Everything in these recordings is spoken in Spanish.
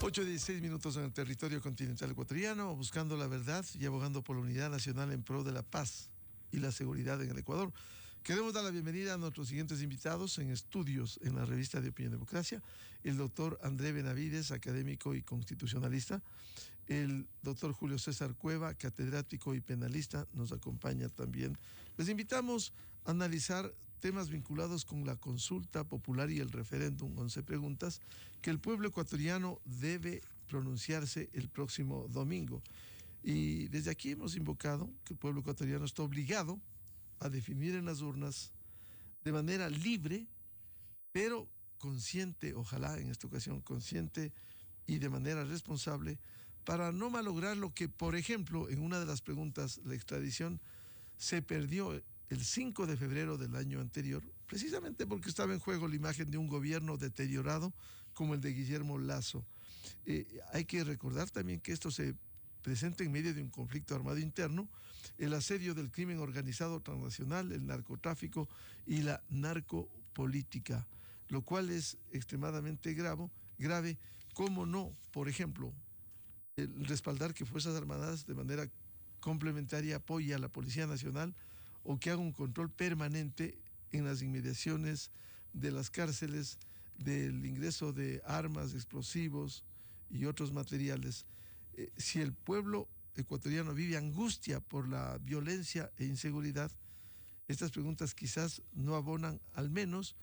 8:16 en el territorio continental ecuatoriano, buscando la verdad y abogando por la unidad nacional en pro de la paz y la seguridad en el Ecuador. Queremos dar la bienvenida a nuestros siguientes invitados en estudios en la revista de Opinión Democracia: el doctor André Benavides, académico y constitucionalista; el doctor Julio César Cueva, catedrático y penalista, nos acompaña también. Les invitamos a analizar temas vinculados con la consulta popular y el referéndum, 11 preguntas que el pueblo ecuatoriano debe pronunciarse el próximo domingo. Y desde aquí hemos invocado que el pueblo ecuatoriano está obligado a definir en las urnas de manera libre, pero consciente, ojalá en esta ocasión consciente y de manera responsable, para no malograr lo que, por ejemplo, en una de las preguntas, la extradición se perdió el 5 de febrero del año anterior, precisamente porque estaba en juego la imagen de un gobierno deteriorado como el de Guillermo Lasso. Hay que recordar también que esto se presenta en medio de un conflicto armado interno, el asedio del crimen organizado transnacional, el narcotráfico y la narcopolítica, lo cual es extremadamente grave. ¿Cómo no, por ejemplo, el respaldar que Fuerzas Armadas de manera complementaria apoye a la Policía Nacional o que haga un control permanente en las inmediaciones de las cárceles del ingreso de armas, explosivos y otros materiales? Si el pueblo ecuatoriano vive angustia por la violencia e inseguridad, estas preguntas quizás no abonan, al menos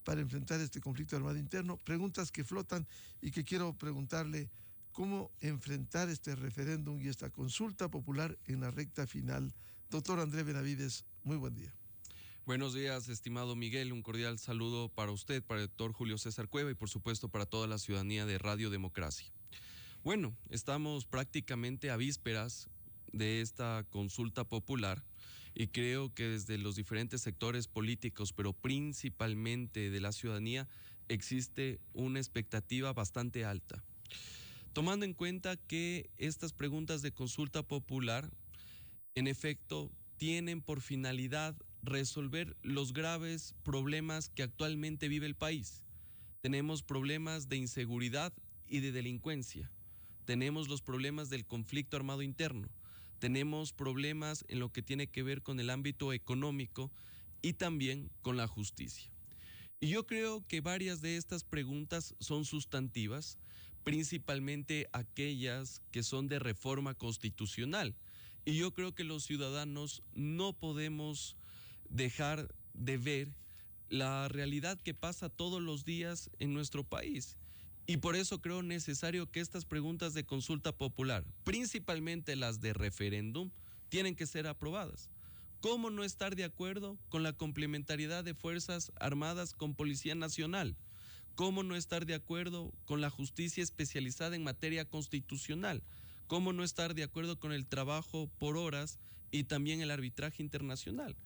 para enfrentar este conflicto armado interno. Preguntas que flotan y que quiero preguntarle: ¿cómo enfrentar este referéndum y esta consulta popular en la recta final? Doctor André Benavides, muy buen día. Buenos días, estimado Miguel. Un cordial saludo para usted, para el doctor Julio César Cueva y por supuesto para toda la ciudadanía de Radio Democracia. Bueno, estamos prácticamente a vísperas de esta consulta popular y creo que desde los diferentes sectores políticos, pero principalmente de la ciudadanía, existe una expectativa bastante alta. Tomando en cuenta que estas preguntas de consulta popular, en efecto, tienen por finalidad resolver los graves problemas que actualmente vive el país. Tenemos problemas de inseguridad y de delincuencia. Tenemos los problemas del conflicto armado interno. Tenemos problemas en lo que tiene que ver con el ámbito económico y también con la justicia. Y yo creo que varias de estas preguntas son sustantivas, principalmente aquellas que son de reforma constitucional. Y yo creo que los ciudadanos no podemos dejar de ver la realidad que pasa todos los días en nuestro país. Y por eso creo necesario que estas preguntas de consulta popular, principalmente las de referéndum, tienen que ser aprobadas. ¿Cómo no estar de acuerdo con la complementariedad de Fuerzas Armadas con Policía Nacional? ¿Cómo no estar de acuerdo con la justicia especializada en materia constitucional? ¿Cómo no estar de acuerdo con el trabajo por horas y también el arbitraje internacional?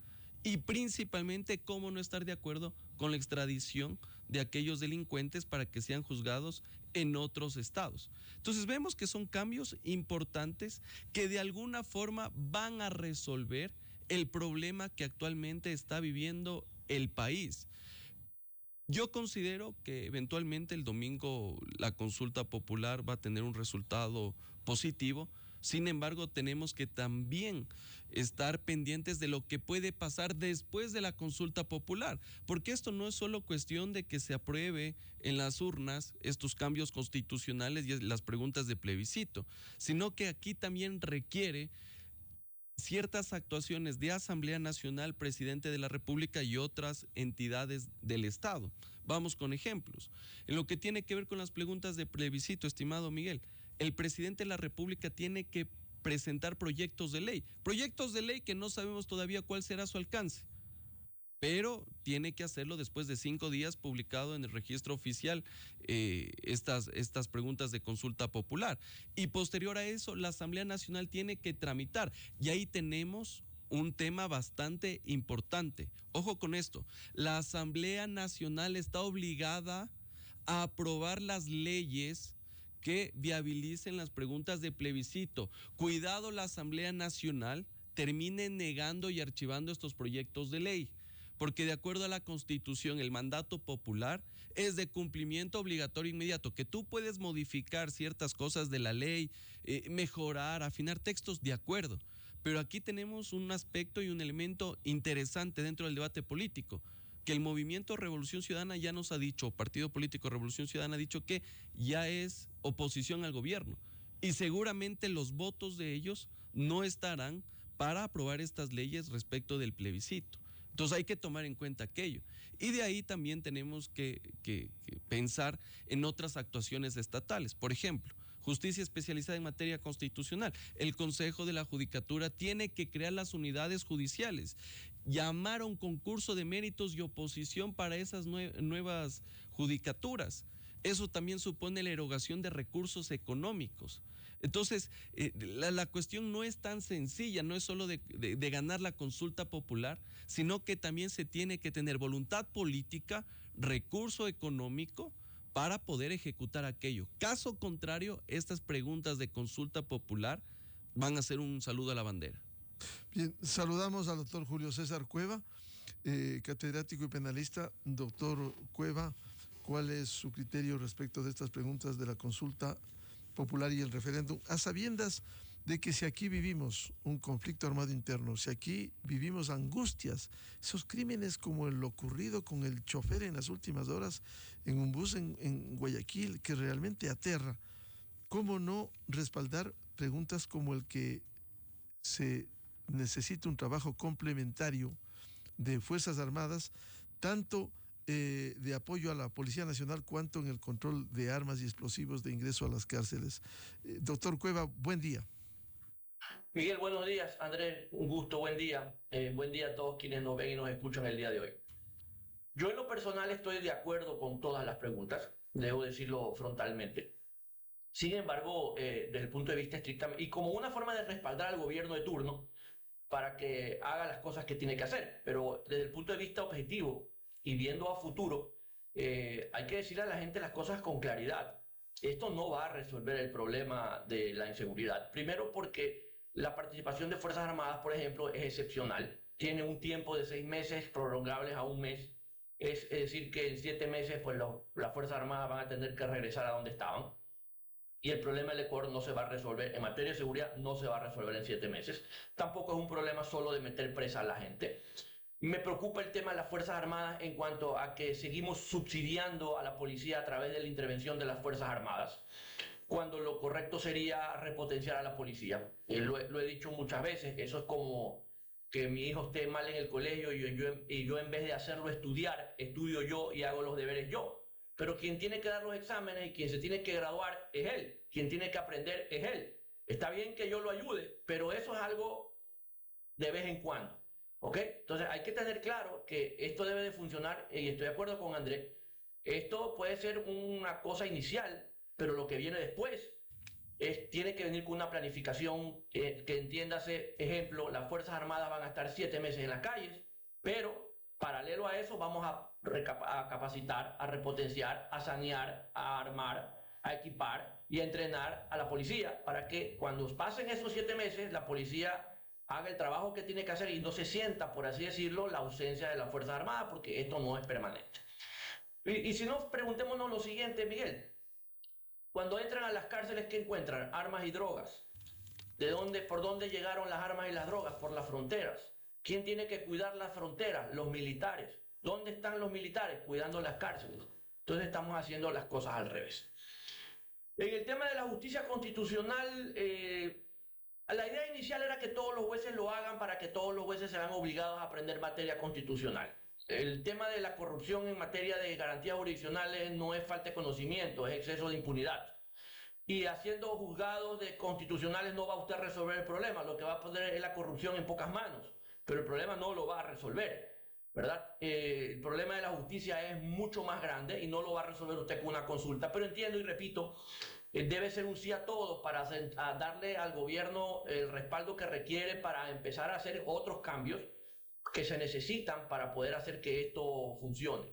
Y principalmente, ¿cómo no estar de acuerdo con la extradición de aquellos delincuentes para que sean juzgados en otros estados? Entonces vemos que son cambios importantes que de alguna forma van a resolver el problema que actualmente está viviendo el país. Yo considero que eventualmente el domingo la consulta popular va a tener un resultado positivo. Sin embargo, tenemos que también estar pendientes de lo que puede pasar después de la consulta popular, porque esto no es solo cuestión de que se apruebe en las urnas estos cambios constitucionales y las preguntas de plebiscito, sino que aquí también requiere ciertas actuaciones de Asamblea Nacional, Presidente de la República y otras entidades del Estado. Vamos con ejemplos. En lo que tiene que ver con las preguntas de plebiscito, estimado Miguel, el Presidente de la República tiene que presentar proyectos de ley que no sabemos todavía cuál será su alcance, pero tiene que hacerlo después de 5 días publicado en el registro oficial estas preguntas de consulta popular. Y posterior a eso, la Asamblea Nacional tiene que tramitar. Y ahí tenemos un tema bastante importante. Ojo con esto, la Asamblea Nacional está obligada a aprobar las leyes que viabilicen las preguntas de plebiscito. Cuidado, la Asamblea Nacional termine negando y archivando estos proyectos de ley, porque de acuerdo a la Constitución el mandato popular es de cumplimiento obligatorio inmediato, que tú puedes modificar ciertas cosas de la ley, mejorar, afinar textos, de acuerdo, pero aquí tenemos un aspecto y un elemento interesante dentro del debate político, que el movimiento Revolución Ciudadana ya nos ha dicho, Partido Político Revolución Ciudadana ha dicho que ya es oposición al gobierno y seguramente los votos de ellos no estarán para aprobar estas leyes respecto del plebiscito. Entonces hay que tomar en cuenta aquello. Y de ahí también tenemos que pensar en otras actuaciones estatales. Por ejemplo, justicia especializada en materia constitucional. El Consejo de la Judicatura tiene que crear las unidades judiciales, llamar a un concurso de méritos y oposición para esas nuevas judicaturas. Eso también supone la erogación de recursos económicos. Entonces, la cuestión no es tan sencilla, no es solo de ganar la consulta popular, sino que también se tiene que tener voluntad política, recurso económico para poder ejecutar aquello. Caso contrario, estas preguntas de consulta popular van a ser un saludo a la bandera. Bien, saludamos al doctor Julio César Cueva, catedrático y penalista. Doctor Cueva, ¿cuál es su criterio respecto de estas preguntas de la consulta popular y el referéndum, a sabiendas de que si aquí vivimos un conflicto armado interno, si aquí vivimos angustias, esos crímenes como el ocurrido con el chofer en las últimas horas en un bus en Guayaquil, que realmente aterra, ¿cómo no respaldar preguntas como el que se necesita un trabajo complementario de Fuerzas Armadas, tanto de apoyo a la Policía Nacional cuanto en el control de armas y explosivos de ingreso a las cárceles? Doctor Cueva, buen día. Miguel, buenos días. Andrés, un gusto, buen día. Buen día a todos quienes nos ven y nos escuchan el día de hoy. Yo en lo personal estoy de acuerdo con todas las preguntas, debo decirlo frontalmente. Sin embargo, desde el punto de vista estrictamente, y como una forma de respaldar al gobierno de turno para que haga las cosas que tiene que hacer, pero desde el punto de vista objetivo y viendo a futuro, hay que decirle a la gente las cosas con claridad. Esto no va a resolver el problema de la inseguridad. Primero porque la participación de Fuerzas Armadas, por ejemplo, es excepcional. Tiene un tiempo de 6 meses prolongables a 1 mes. Es decir, que en 7 meses pues las Fuerzas Armadas van a tener que regresar a donde estaban. Y el problema del Ecuador no se va a resolver, en materia de seguridad, no se va a resolver en 7 meses. Tampoco es un problema solo de meter presa a la gente. Me preocupa el tema de las Fuerzas Armadas en cuanto a que seguimos subsidiando a la policía a través de la intervención de las Fuerzas Armadas, cuando lo correcto sería repotenciar a la policía. Lo he dicho muchas veces, eso es como que mi hijo esté mal en el colegio y yo en vez de hacerlo estudiar, estudio yo y hago los deberes yo. Pero quien tiene que dar los exámenes y quien se tiene que graduar es él, quien tiene que aprender es él. Está bien que yo lo ayude, pero eso es algo de vez en cuando. ¿Ok? Entonces hay que tener claro que esto debe de funcionar, y estoy de acuerdo con Andrés, esto puede ser una cosa inicial, pero lo que viene después tiene que venir con una planificación que entiéndase, ejemplo, las Fuerzas Armadas van a estar 7 meses en las calles, pero paralelo a eso vamos a capacitar, a repotenciar, a sanear, a armar, a equipar y a entrenar a la policía para que cuando pasen esos 7 meses la policía haga el trabajo que tiene que hacer y no se sienta, por así decirlo, la ausencia de las Fuerzas Armadas, porque esto no es permanente. Y si no, preguntémonos lo siguiente, Miguel. Cuando entran a las cárceles, ¿qué encuentran? Armas y drogas. ¿Por dónde llegaron las armas y las drogas? Por las fronteras. ¿Quién tiene que cuidar las fronteras? Los militares. ¿Dónde están los militares? Cuidando las cárceles. Entonces estamos haciendo las cosas al revés. En el tema de la justicia constitucional, la idea inicial era que todos los jueces lo hagan para que todos los jueces se vean obligados a aprender materia constitucional. El tema de la corrupción en materia de garantías jurisdiccionales no es falta de conocimiento, es exceso de impunidad. Y haciendo juzgados constitucionales no va usted a resolver el problema, lo que va a poner es la corrupción en pocas manos, pero el problema no lo va a resolver, ¿verdad? El problema de la justicia es mucho más grande y no lo va a resolver usted con una consulta, pero entiendo y repito, debe ser un sí a todos para darle al gobierno el respaldo que requiere para empezar a hacer otros cambios que se necesitan para poder hacer que esto funcione.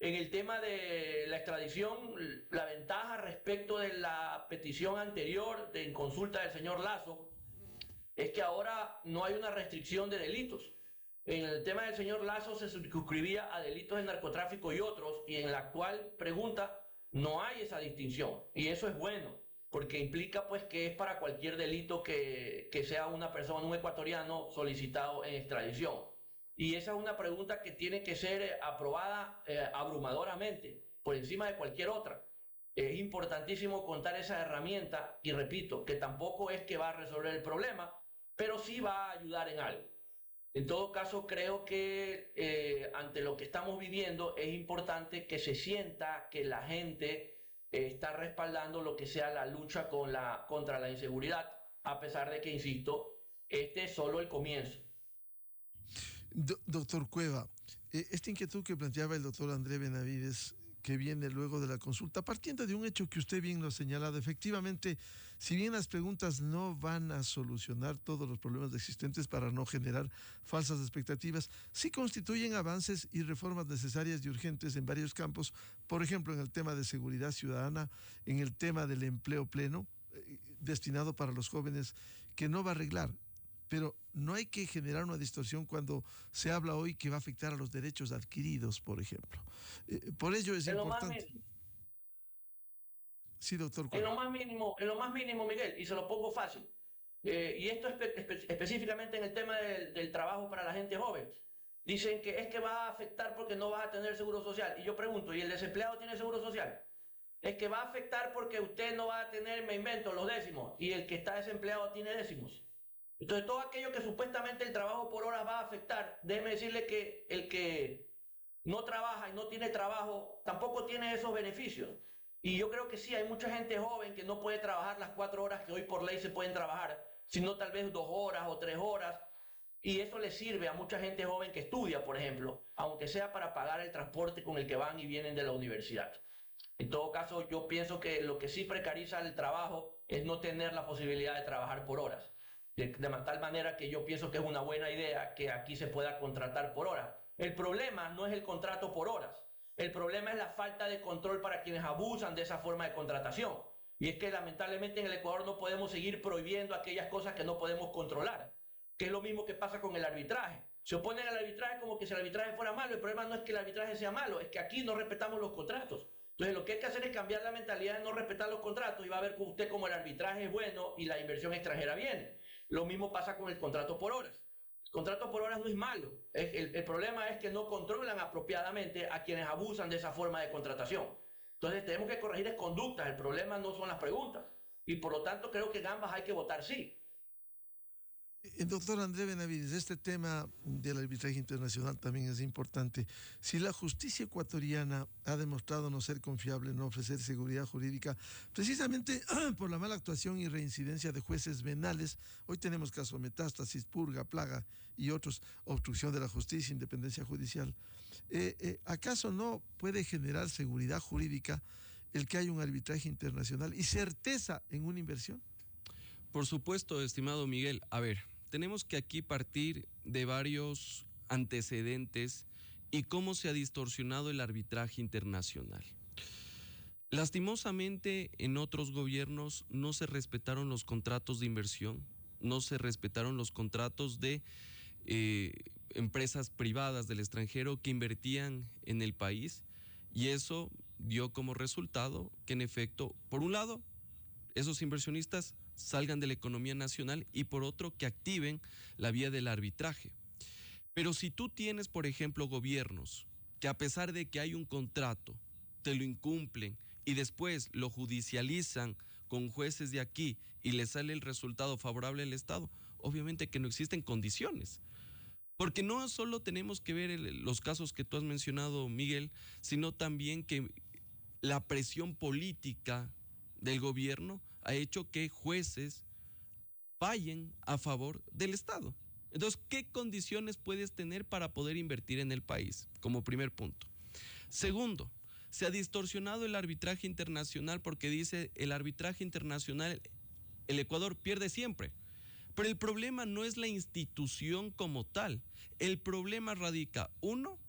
En el tema de la extradición, la ventaja respecto de la petición anterior de consulta del señor Lazo es que ahora no hay una restricción de delitos. En el tema del señor Lazo se circunscribía a delitos de narcotráfico y otros, y en la actual pregunta no hay esa distinción. Y eso es bueno, porque implica pues que es para cualquier delito que sea una persona, un ecuatoriano solicitado en extradición. Y esa es una pregunta que tiene que ser aprobada abrumadoramente, por encima de cualquier otra. Es importantísimo contar esa herramienta y repito, que tampoco es que va a resolver el problema, pero sí va a ayudar en algo. En todo caso, creo que ante lo que estamos viviendo es importante que se sienta que la gente está respaldando lo que sea la lucha contra la inseguridad, a pesar de que, insisto, este es solo el comienzo. Doctor Cueva, esta inquietud que planteaba el doctor André Benavides, que viene luego de la consulta, partiendo de un hecho que usted bien lo ha señalado, efectivamente, si bien las preguntas no van a solucionar todos los problemas existentes para no generar falsas expectativas, sí constituyen avances y reformas necesarias y urgentes en varios campos, por ejemplo, en el tema de seguridad ciudadana, en el tema del empleo pleno, destinado para los jóvenes, que no va a arreglar. Pero no hay que generar una distorsión cuando se habla hoy que va a afectar a los derechos adquiridos, por ejemplo. Por ello es importante. Sí, doctor. En lo más mínimo, Miguel, y se lo pongo fácil. Y esto específicamente en el tema del trabajo para la gente joven. Dicen que es que va a afectar porque no vas a tener seguro social. Y yo pregunto, ¿y el desempleado tiene seguro social? Es que va a afectar porque usted no va a tener, me invento, los décimos. Y el que está desempleado tiene décimos. Entonces, todo aquello que supuestamente el trabajo por horas va a afectar, déjeme decirle que el que no trabaja y no tiene trabajo tampoco tiene esos beneficios. Y yo creo que sí, hay mucha gente joven que no puede trabajar las 4 horas que hoy por ley se pueden trabajar, sino tal vez 2 horas o 3 horas. Y eso le sirve a mucha gente joven que estudia, por ejemplo, aunque sea para pagar el transporte con el que van y vienen de la universidad. En todo caso, yo pienso que lo que sí precariza el trabajo es no tener la posibilidad de trabajar por horas. De tal manera que yo pienso que es una buena idea que aquí se pueda contratar por hora. El problema no es el contrato por horas, el problema es la falta de control para quienes abusan de esa forma de contratación. Y es que lamentablemente en el Ecuador no podemos seguir prohibiendo aquellas cosas que no podemos controlar, que es lo mismo que pasa con el arbitraje. Se oponen al arbitraje como que si el arbitraje fuera malo. El problema no es que el arbitraje sea malo, es que aquí no respetamos los contratos. Entonces lo que hay que hacer es cambiar la mentalidad de no respetar los contratos y va a ver con usted como el arbitraje es bueno y la inversión extranjera viene. Lo mismo pasa con el contrato por horas. El contrato por horas no es malo. El problema es que no controlan apropiadamente a quienes abusan de esa forma de contratación. Entonces tenemos que corregir conductas. El problema no son las preguntas. Y por lo tanto creo que en ambas hay que votar sí. Doctor André Benavides, este tema del arbitraje internacional también es importante. Si la justicia ecuatoriana ha demostrado no ser confiable, no ofrecer seguridad jurídica, precisamente por la mala actuación y reincidencia de jueces venales, hoy tenemos caso Metástasis, Purga, Plaga y otros, obstrucción de la justicia, independencia judicial, ¿acaso no puede generar seguridad jurídica el que haya un arbitraje internacional y certeza en una inversión? Por supuesto, estimado Miguel. A ver, tenemos que aquí partir de varios antecedentes y cómo se ha distorsionado el arbitraje internacional. Lastimosamente, en otros gobiernos no se respetaron los contratos de inversión, no se respetaron los contratos de empresas privadas del extranjero que invertían en el país, y eso dio como resultado que, en efecto, por un lado, esos inversionistas salgan de la economía nacional y por otro que activen la vía del arbitraje. Pero si tú tienes, por ejemplo, gobiernos que a pesar de que hay un contrato, te lo incumplen y después lo judicializan con jueces de aquí y le sale el resultado favorable al Estado, obviamente que no existen condiciones. Porque no solo tenemos que ver los casos que tú has mencionado, Miguel, sino también que la presión política del gobierno ha hecho que jueces fallen a favor del Estado. Entonces, ¿qué condiciones puedes tener para poder invertir en el país? Como primer punto. Segundo, se ha distorsionado el arbitraje internacional porque dice el arbitraje internacional, el Ecuador pierde siempre. Pero el problema no es la institución como tal. El problema radica, uno,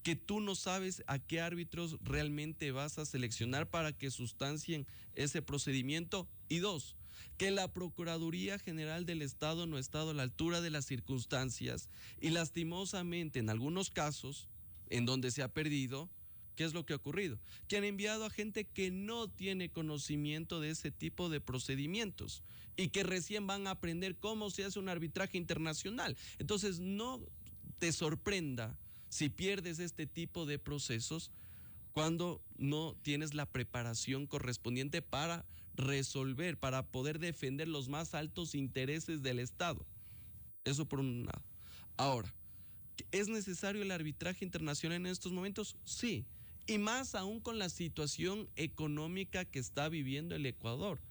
que tú no sabes a qué árbitros realmente vas a seleccionar para que sustancien ese procedimiento. Y dos, que la Procuraduría General del Estado no ha estado a la altura de las circunstancias y lastimosamente en algunos casos en donde se ha perdido, ¿qué es lo que ha ocurrido? Que han enviado a gente que no tiene conocimiento de ese tipo de procedimientos y que recién van a aprender cómo se hace un arbitraje internacional. Entonces, no te sorprenda si pierdes este tipo de procesos cuando no tienes la preparación correspondiente para resolver, para poder defender los más altos intereses del Estado. Eso por un lado. Ahora, ¿es necesario el arbitraje internacional en estos momentos? Sí, y más aún con la situación económica que está viviendo el Ecuador.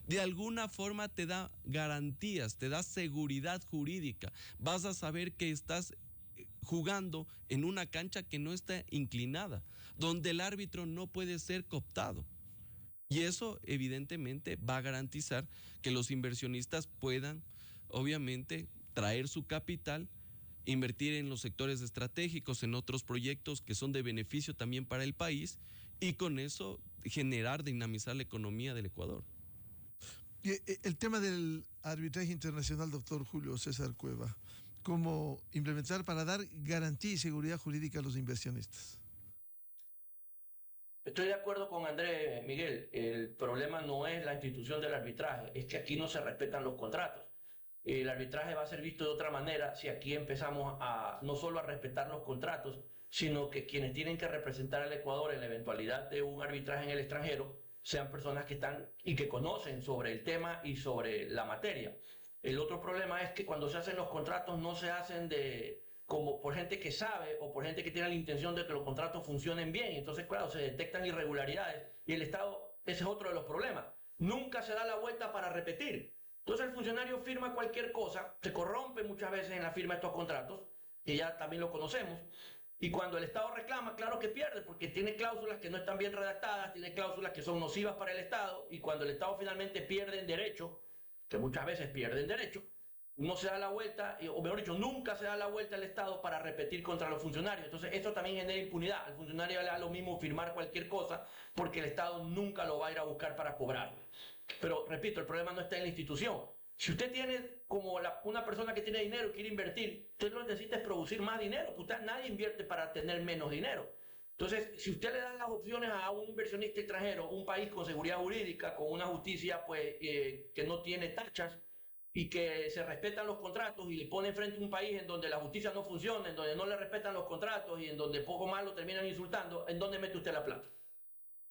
De alguna forma te da garantías, te da seguridad jurídica. Vas a saber que estás jugando en una cancha que no está inclinada, donde el árbitro no puede ser cooptado. Y eso evidentemente va a garantizar que los inversionistas puedan, obviamente, traer su capital, invertir en los sectores estratégicos, en otros proyectos que son de beneficio también para el país y con eso generar, dinamizar la economía del Ecuador. El tema del arbitraje internacional, doctor Julio César Cueva, ¿cómo implementar para dar garantía y seguridad jurídica a los inversionistas? Estoy de acuerdo con Andrés, Miguel. El problema no es la institución del arbitraje, es que aquí no se respetan los contratos. El arbitraje va a ser visto de otra manera si aquí empezamos a no solo a respetar los contratos, sino que quienes tienen que representar al Ecuador en la eventualidad de un arbitraje en el extranjero sean personas que están y que conocen sobre el tema y sobre la materia. El otro problema es que cuando se hacen los contratos no se hacen como por gente que sabe o por gente que tiene la intención de que los contratos funcionen bien. Entonces, claro, se detectan irregularidades y el Estado, ese es otro de los problemas. Nunca se da la vuelta para repetir. Entonces el funcionario firma cualquier cosa, se corrompe muchas veces en la firma de estos contratos, que ya también lo conocemos, y cuando el Estado reclama, claro que pierde, porque tiene cláusulas que no están bien redactadas, tiene cláusulas que son nocivas para el Estado, y cuando el Estado finalmente pierde en derecho, que muchas veces pierde en derecho, no se da la vuelta, o mejor dicho, nunca se da la vuelta al Estado para repetir contra los funcionarios. Entonces eso también genera impunidad. Al funcionario le da lo mismo firmar cualquier cosa, porque el Estado nunca lo va a ir a buscar para cobrarlo. Pero repito, el problema no está en la institución. Si usted tiene como una persona que tiene dinero y quiere invertir, usted lo que necesita es producir más dinero. Nadie invierte para tener menos dinero. Entonces, si usted le da las opciones a un inversionista extranjero, un país con seguridad jurídica, con una justicia pues, que no tiene tachas y que se respetan los contratos y le pone enfrente un país en donde la justicia no funciona, en donde no le respetan los contratos y en donde poco más lo terminan insultando, ¿en dónde mete usted la plata?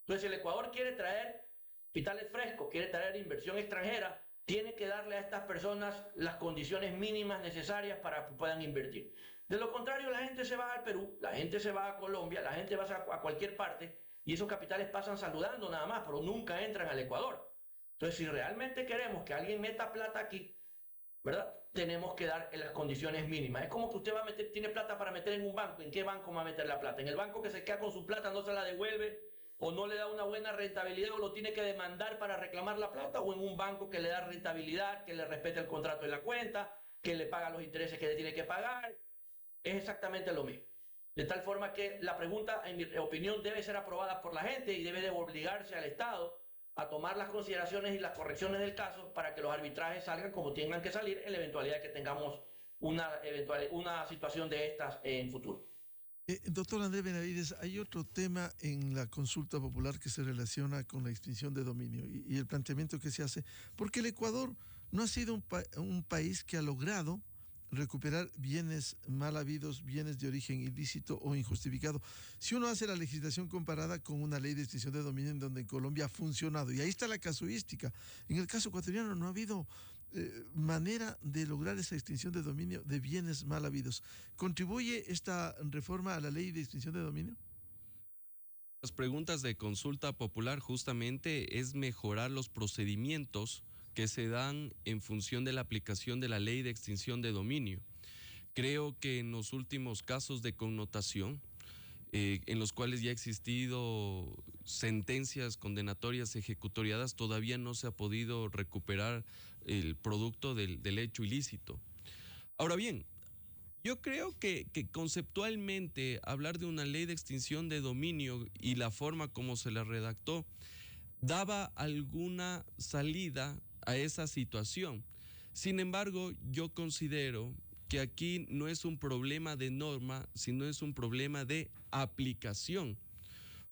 Entonces, si el Ecuador quiere traer capitales frescos, quiere traer inversión extranjera, tiene que darle a estas personas las condiciones mínimas necesarias para que puedan invertir. De lo contrario, la gente se va al Perú, la gente se va a Colombia, la gente va a cualquier parte y esos capitales pasan saludando nada más, pero nunca entran al Ecuador. Entonces, si realmente queremos que alguien meta plata aquí, ¿verdad? Tenemos que dar las condiciones mínimas. Es como que usted tiene plata para meter en un banco. ¿En qué banco va a meter la plata? En el banco que se queda con su plata, no se la devuelve o no le da una buena rentabilidad o lo tiene que demandar para reclamar la plata, o en un banco que le da rentabilidad, que le respete el contrato de la cuenta, que le paga los intereses que le tiene que pagar. Es exactamente lo mismo. De tal forma que la pregunta, en mi opinión, debe ser aprobada por la gente y debe de obligarse al Estado a tomar las consideraciones y las correcciones del caso para que los arbitrajes salgan como tengan que salir en la eventualidad de que tengamos una situación de estas en futuro. Doctor Andrés Benavides, hay otro tema en la consulta popular que se relaciona con la extinción de dominio y el planteamiento que se hace, porque el Ecuador no ha sido un país que ha logrado recuperar bienes mal habidos, bienes de origen ilícito o injustificado. Si uno hace la legislación comparada con una ley de extinción de dominio en donde en Colombia ha funcionado, y ahí está la casuística, en el caso ecuatoriano no ha habido manera de lograr esa extinción de dominio de bienes mal habidos. ¿Contribuye esta reforma a la ley de extinción de dominio? Las preguntas de consulta popular justamente es mejorar los procedimientos que se dan en función de la aplicación de la ley de extinción de dominio. Creo que en los últimos casos de connotación, en los cuales ya ha existido sentencias condenatorias ejecutoriadas, todavía no se ha podido recuperar el producto del hecho ilícito. Ahora bien, yo creo que conceptualmente hablar de una ley de extinción de dominio y la forma como se la redactó daba alguna salida a esa situación. Sin embargo, yo considero que aquí no es un problema de norma, sino es un problema de aplicación.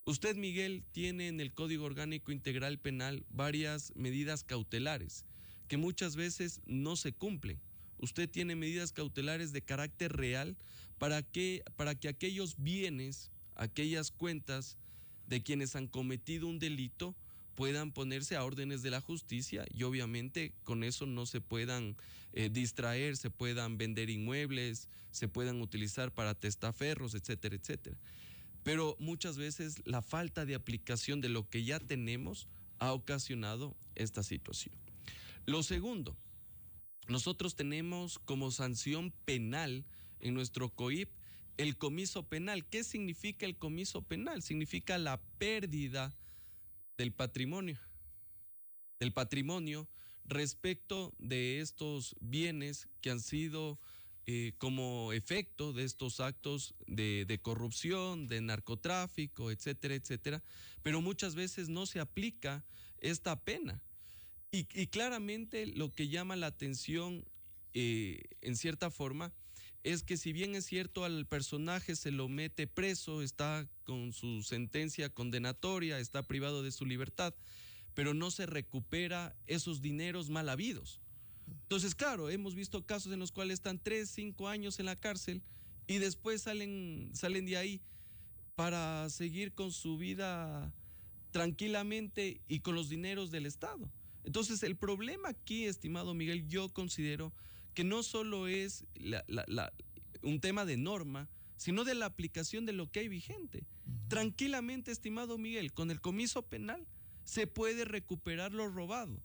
Usted, Miguel, tiene en el Código Orgánico Integral Penal varias medidas cautelares que muchas veces no se cumplen. Usted tiene medidas cautelares de carácter real para que aquellos bienes, aquellas cuentas de quienes han cometido un delito puedan ponerse a órdenes de la justicia y obviamente con eso no se puedan distraer, se puedan vender inmuebles, se puedan utilizar para testaferros, etcétera, etcétera. Pero muchas veces la falta de aplicación de lo que ya tenemos ha ocasionado esta situación. Lo segundo, nosotros tenemos como sanción penal en nuestro COIP el comiso penal. ¿Qué significa el comiso penal? Significa la pérdida del patrimonio respecto de estos bienes que han sido como efecto de estos actos de corrupción, de narcotráfico, etcétera, etcétera, pero muchas veces no se aplica esta pena. Y claramente lo que llama la atención en cierta forma es que si bien es cierto al personaje se lo mete preso, está con su sentencia condenatoria, está privado de su libertad, pero no se recupera esos dineros mal habidos. Entonces, claro, hemos visto casos en los cuales están 3, 5 años en la cárcel y después salen de ahí para seguir con su vida tranquilamente y con los dineros del Estado. Entonces, el problema aquí, estimado Miguel, yo considero que no solo es un tema de norma, sino de la aplicación de lo que hay vigente. Tranquilamente, estimado Miguel, con el comiso penal se puede recuperar lo robado.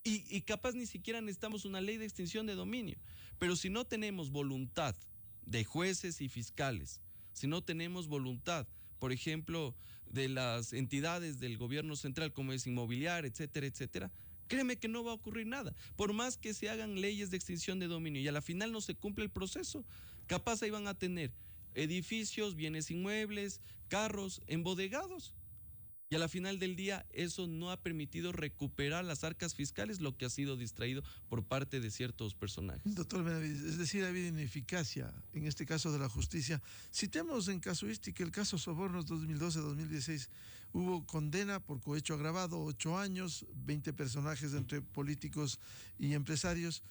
Y capaz ni siquiera necesitamos una ley de extinción de dominio. Pero si no tenemos voluntad de jueces y fiscales, si no tenemos voluntad, por ejemplo, de las entidades del gobierno central como es inmobiliaria, etcétera, etcétera, créeme que no va a ocurrir nada. Por más que se hagan leyes de extinción de dominio y a la final no se cumple el proceso, capaz ahí van a tener edificios, bienes inmuebles, carros embodegados. Y a la final del día eso no ha permitido recuperar las arcas fiscales, lo que ha sido distraído por parte de ciertos personajes. Doctor Benavides, es decir, ha habido ineficacia en este caso de la justicia. Citemos en casuística el caso Sobornos 2012-2016. Hubo condena por cohecho agravado, 8 años, 20 personajes entre políticos y empresarios.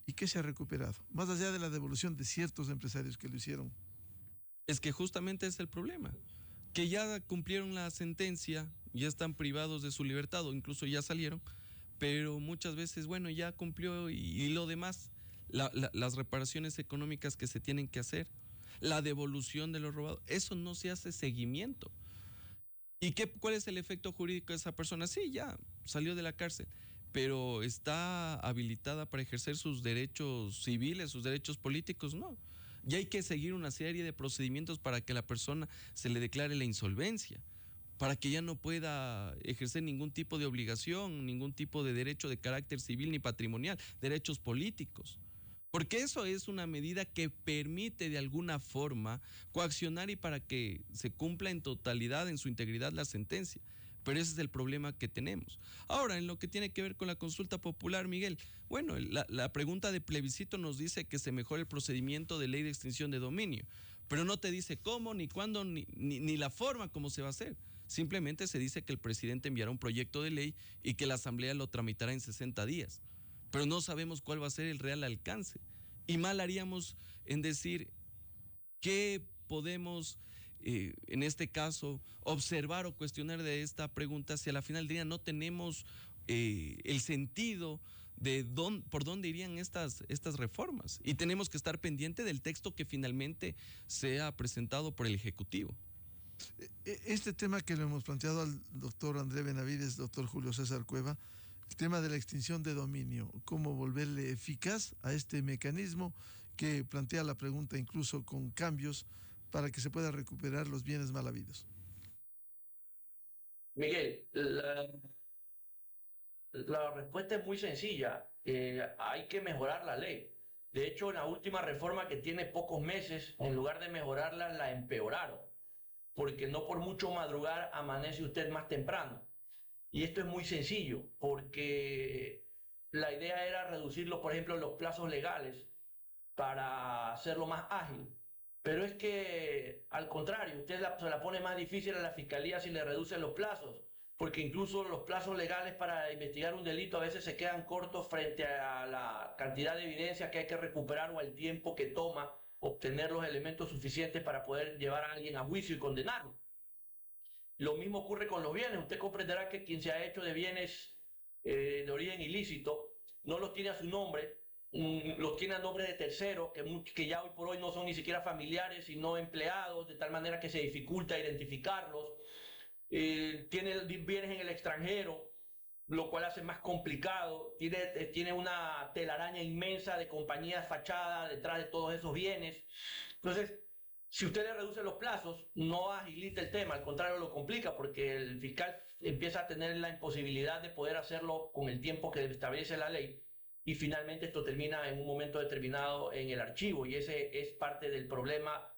¿Y qué se ha recuperado? Más allá de la devolución de ciertos empresarios que lo hicieron. Es que justamente es el problema, que ya cumplieron la sentencia, ya están privados de su libertad o incluso ya salieron, pero muchas veces, bueno, ya cumplió y lo demás, las reparaciones económicas que se tienen que hacer, la devolución de lo robado, eso no se hace seguimiento. ¿Y cuál es el efecto jurídico de esa persona? Sí, ya salió de la cárcel, pero ¿está habilitada para ejercer sus derechos civiles, sus derechos políticos? No. Y hay que seguir una serie de procedimientos para que a la persona se le declare la insolvencia, para que ya no pueda ejercer ningún tipo de obligación, ningún tipo de derecho de carácter civil ni patrimonial, derechos políticos. Porque eso es una medida que permite de alguna forma coaccionar y para que se cumpla en totalidad, en su integridad la sentencia. Pero ese es el problema que tenemos. Ahora, en lo que tiene que ver con la consulta popular, Miguel, bueno, la pregunta de plebiscito nos dice que se mejore el procedimiento de ley de extinción de dominio, pero no te dice cómo, ni cuándo, ni la forma como se va a hacer. Simplemente se dice que el presidente enviará un proyecto de ley y que la Asamblea lo tramitará en 60 días. Pero no sabemos cuál va a ser el real alcance. Y mal haríamos en decir qué podemos en este caso, observar o cuestionar de esta pregunta si a la final del día no tenemos el sentido de por dónde irían estas reformas. Y tenemos que estar pendiente del texto que finalmente sea presentado por el Ejecutivo. Este tema que le hemos planteado al doctor André Benavides, doctor Julio César Cueva, el tema de la extinción de dominio, cómo volverle eficaz a este mecanismo que plantea la pregunta incluso con cambios para que se pueda recuperar los bienes mal habidos. Miguel, la respuesta es muy sencilla. Hay que mejorar la ley. De hecho, en la última reforma que tiene pocos meses, en lugar de mejorarla, la empeoraron. Porque no por mucho madrugar amanece usted más temprano. Y esto es muy sencillo, porque la idea era reducirlo, por ejemplo, los plazos legales para hacerlo más ágil. Pero es que, al contrario, usted se la pone más difícil a la fiscalía si le reducen los plazos, porque incluso los plazos legales para investigar un delito a veces se quedan cortos frente a la cantidad de evidencia que hay que recuperar o al tiempo que toma obtener los elementos suficientes para poder llevar a alguien a juicio y condenarlo. Lo mismo ocurre con los bienes. Usted comprenderá que quien se ha hecho de bienes de origen ilícito no los tiene a su nombre, los tiene a nombre de terceros, que ya hoy por hoy no son ni siquiera familiares, sino empleados, de tal manera que se dificulta identificarlos. Tiene bienes en el extranjero, lo cual hace más complicado. Tiene una telaraña inmensa de compañías fachadas detrás de todos esos bienes. Entonces, si usted le reduce los plazos, no agiliza el tema, al contrario lo complica, porque el fiscal empieza a tener la imposibilidad de poder hacerlo con el tiempo que establece la ley, y finalmente esto termina en un momento determinado en el archivo, y ese es parte del problema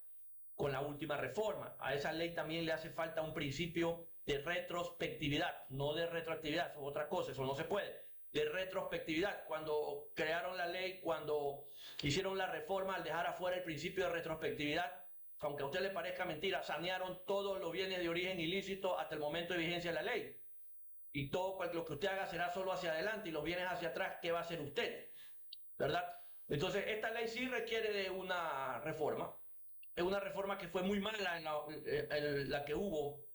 con la última reforma. A esa ley también le hace falta un principio de retrospectividad, no de retroactividad, eso es otra cosa, eso no se puede. De retrospectividad, cuando crearon la ley, cuando hicieron la reforma, al dejar afuera el principio de retrospectividad, aunque a usted le parezca mentira, sanearon todos los bienes de origen ilícito hasta el momento de vigencia de la ley. Y todo lo que usted haga será solo hacia adelante, y los bienes hacia atrás, ¿qué va a hacer usted? ¿Verdad? Entonces, esta ley sí requiere de una reforma. Es una reforma que fue muy mala en la que hubo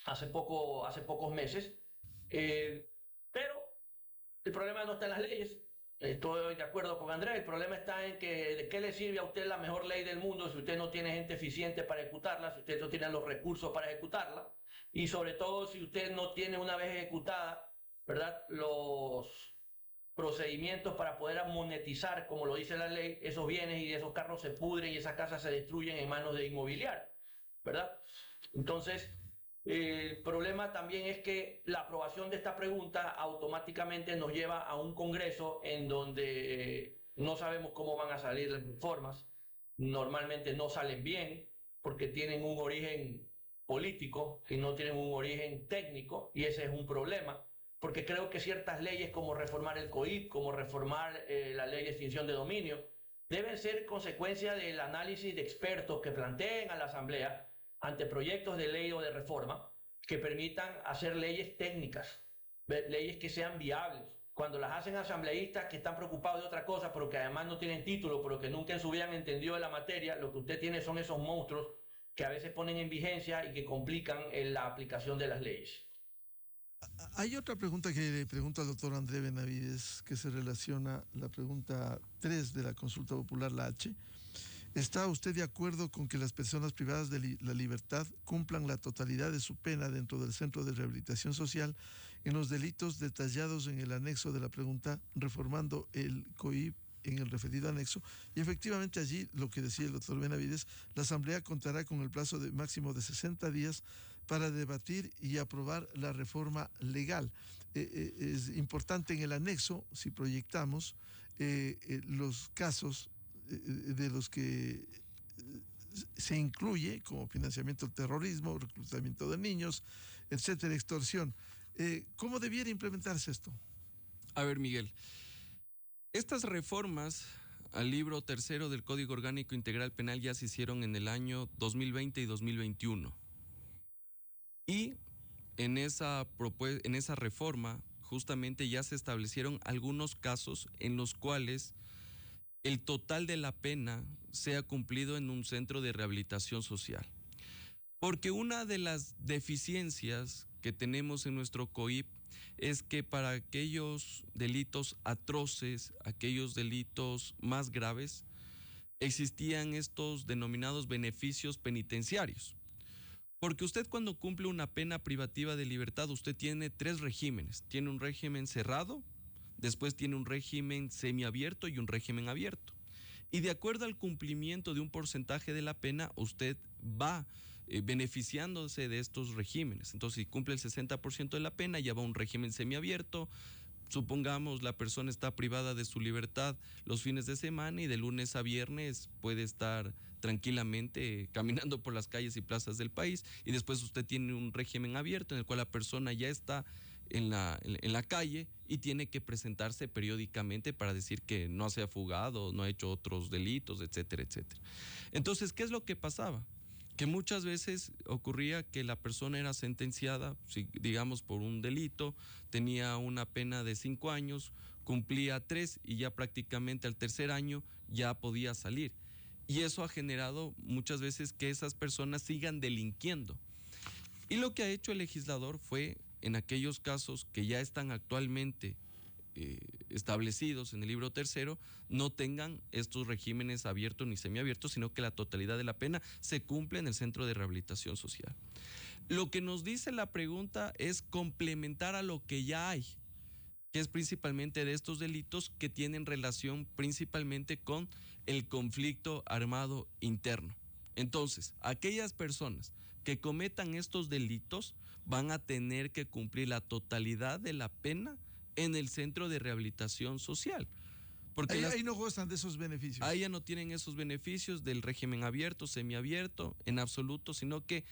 hace pocos meses. Pero el problema no está en las leyes. Estoy de acuerdo con Andrés. El problema está en que de qué le sirve a usted la mejor ley del mundo si usted no tiene gente eficiente para ejecutarla, si usted no tiene los recursos para ejecutarla, y sobre todo si usted no tiene, una vez ejecutada, ¿verdad?, los procedimientos para poder monetizar, como lo dice la ley, esos bienes, y esos carros se pudren y esas casas se destruyen en manos de inmobiliario, ¿verdad? Entonces, el problema también es que la aprobación de esta pregunta automáticamente nos lleva a un Congreso en donde no sabemos cómo van a salir las reformas. Normalmente no salen bien porque tienen un origen político y no tienen un origen técnico, y ese es un problema, porque creo que ciertas leyes, como reformar el COIP, como reformar la ley de extinción de dominio, deben ser consecuencia del análisis de expertos que planteen a la Asamblea ante proyectos de ley o de reforma que permitan hacer leyes técnicas, leyes que sean viables. Cuando las hacen asambleístas que están preocupados de otra cosa, pero que además no tienen título, pero que nunca en su vida han entendido de la materia, lo que usted tiene son esos monstruos que a veces ponen en vigencia y que complican la aplicación de las leyes. Hay otra pregunta que le pregunto al doctor André Benavides, que se relaciona a la pregunta 3 de la consulta popular, la H. ¿Está usted de acuerdo con que las personas privadas de la libertad cumplan la totalidad de su pena dentro del Centro de Rehabilitación Social en los delitos detallados en el anexo de la pregunta, reformando el COIP en el referido anexo? Y efectivamente allí, lo que decía el doctor Benavides, la Asamblea contará con el plazo máximo de 60 días para debatir y aprobar la reforma legal. Es importante en el anexo, si proyectamos los casos de los que se incluye, como financiamiento del terrorismo, reclutamiento de niños, etcétera, extorsión. ¿Cómo debiera implementarse esto? A ver, Miguel, estas reformas al libro tercero del Código Orgánico Integral Penal ya se hicieron en el año 2020 y 2021. Y en esa reforma justamente ya se establecieron algunos casos en los cuales el total de la pena sea cumplido en un centro de rehabilitación social. Porque una de las deficiencias que tenemos en nuestro COIP es que para aquellos delitos atroces, aquellos delitos más graves, existían estos denominados beneficios penitenciarios. Porque usted, cuando cumple una pena privativa de libertad, usted tiene 3 regímenes. Tiene un régimen cerrado, después tiene un régimen semiabierto y un régimen abierto. Y de acuerdo al cumplimiento de un porcentaje de la pena, usted va beneficiándose de estos regímenes. Entonces, si cumple el 60% de la pena, ya va a un régimen semiabierto. Supongamos la persona está privada de su libertad los fines de semana y de lunes a viernes puede estar tranquilamente caminando por las calles y plazas del país, y después usted tiene un régimen abierto en el cual la persona ya está en la calle y tiene que presentarse periódicamente para decir que no se ha fugado, no ha hecho otros delitos, etcétera, etcétera. Entonces, ¿qué es lo que pasaba? Que muchas veces ocurría que la persona era sentenciada, digamos, por un delito, tenía una pena de 5 años, cumplía 3 y ya prácticamente al tercer año ya podía salir. Y eso ha generado muchas veces que esas personas sigan delinquiendo. Y lo que ha hecho el legislador fue, en aquellos casos que ya están actualmente establecidos en el libro tercero, no tengan estos regímenes abiertos ni semiabiertos, sino que la totalidad de la pena se cumple en el centro de rehabilitación social. Lo que nos dice la pregunta es complementar a lo que ya hay, que es principalmente de estos delitos que tienen relación principalmente con el conflicto armado interno. Entonces, aquellas personas que cometan estos delitos van a tener que cumplir la totalidad de la pena en el centro de rehabilitación social. Porque ahí no gozan de esos beneficios. Ahí ya no tienen esos beneficios del régimen abierto, semiabierto, en absoluto, sino que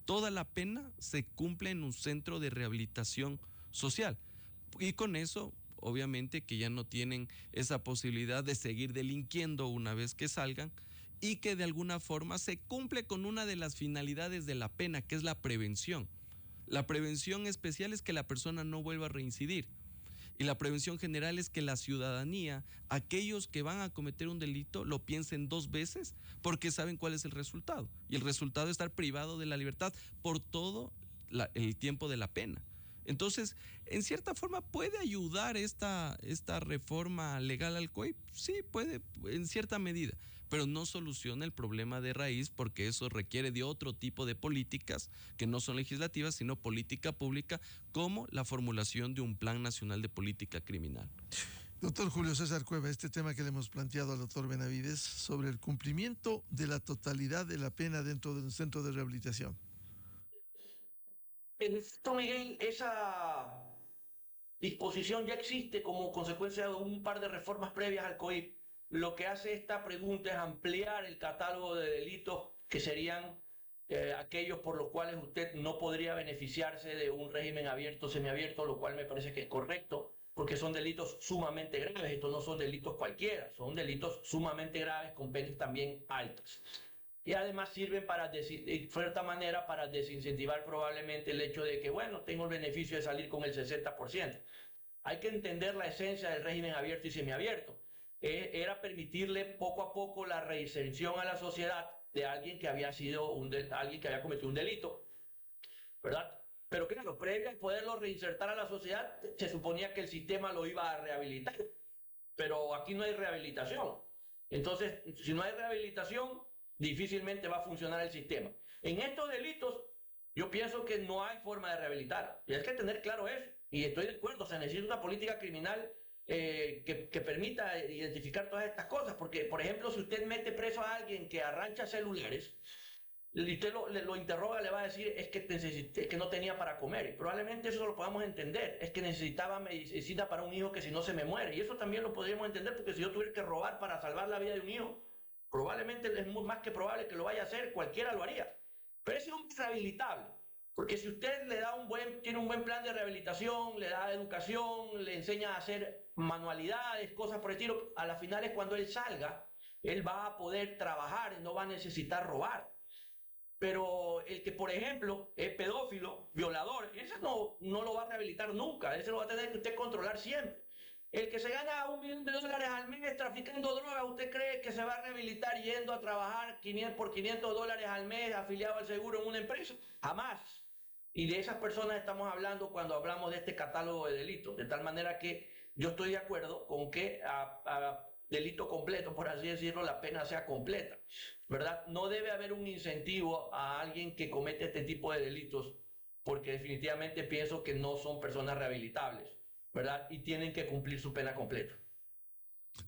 toda la pena se cumple en un centro de rehabilitación social. Y con eso, obviamente, que ya no tienen esa posibilidad de seguir delinquiendo una vez que salgan y que de alguna forma se cumple con una de las finalidades de la pena, que es la prevención. La prevención especial es que la persona no vuelva a reincidir. Y la prevención general es que la ciudadanía, aquellos que van a cometer un delito, lo piensen 2 veces porque saben cuál es el resultado. Y el resultado es estar privado de la libertad por todo el tiempo de la pena. Entonces, en cierta forma, ¿puede ayudar esta reforma legal al COIP? Sí, puede, en cierta medida, pero no soluciona el problema de raíz porque eso requiere de otro tipo de políticas que no son legislativas, sino política pública, como la formulación de un Plan Nacional de Política Criminal. Doctor Julio César Cueva, este tema que le hemos planteado al doctor Benavides sobre el cumplimiento de la totalidad de la pena dentro de un centro de rehabilitación. Miguel, esa disposición ya existe como consecuencia de un par de reformas previas al COIP. Lo que hace esta pregunta es ampliar el catálogo de delitos que serían aquellos por los cuales usted no podría beneficiarse de un régimen abierto o semiabierto, lo cual me parece que es correcto, porque son delitos sumamente graves. Estos no son delitos cualquiera, son delitos sumamente graves con penas también altas. Y además sirven de cierta manera para desincentivar probablemente el hecho de que, bueno, tengo el beneficio de salir con el 60%. Hay que entender la esencia del régimen abierto y semiabierto. Era permitirle poco a poco la reinserción a la sociedad de alguien que había alguien que había cometido un delito, ¿verdad? Pero claro, previo a poderlo reinsertar a la sociedad, se suponía que el sistema lo iba a rehabilitar. Pero aquí no hay rehabilitación. Entonces, si no hay rehabilitación, difícilmente va a funcionar el sistema. En estos delitos, yo pienso que no hay forma de rehabilitar. Y hay que tener claro eso. Y estoy de acuerdo, se necesita una política criminal que permita identificar todas estas cosas. Porque, por ejemplo, si usted mete preso a alguien que arrancha celulares, y usted lo interroga, le va a decir es que no tenía para comer. Y probablemente eso lo podamos entender. Es que necesitaba medicina para un hijo que si no se me muere. Y eso también lo podríamos entender, porque si yo tuviera que robar para salvar la vida de un hijo, probablemente es más que probable que lo vaya a hacer, cualquiera lo haría. Pero ese hombre es rehabilitable, porque si usted tiene un buen plan de rehabilitación, le da educación, le enseña a hacer manualidades, cosas por el estilo, a la final es cuando él salga, él va a poder trabajar y no va a necesitar robar. Pero el que, por ejemplo, es pedófilo, violador, ese no lo va a rehabilitar nunca, ese lo va a tener que usted controlar siempre. El que se gana $1 millón al mes traficando droga, ¿usted cree que se va a rehabilitar yendo a trabajar por $500 al mes afiliado al seguro en una empresa? Jamás. Y de esas personas estamos hablando cuando hablamos de este catálogo de delitos. De tal manera que yo estoy de acuerdo con que a delito completo, por así decirlo, la pena sea completa, ¿verdad? No debe haber un incentivo a alguien que comete este tipo de delitos, porque definitivamente pienso que no son personas rehabilitables, ¿verdad? Y tienen que cumplir su pena completa.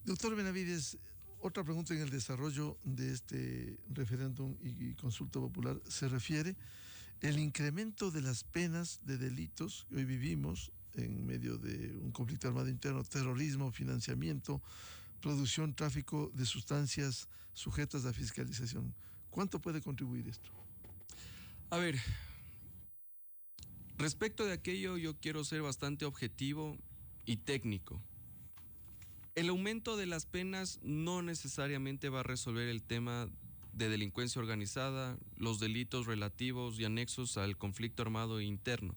Doctor Benavides, otra pregunta en el desarrollo de este referéndum y consulta popular se refiere el incremento de las penas de delitos que hoy vivimos en medio de un conflicto armado interno, terrorismo, financiamiento, producción, tráfico de sustancias sujetas a fiscalización. ¿Cuánto puede contribuir esto? A ver, Respecto de aquello, yo quiero ser bastante objetivo y técnico. El aumento de las penas no necesariamente va a resolver el tema de delincuencia organizada, los delitos relativos y anexos al conflicto armado interno.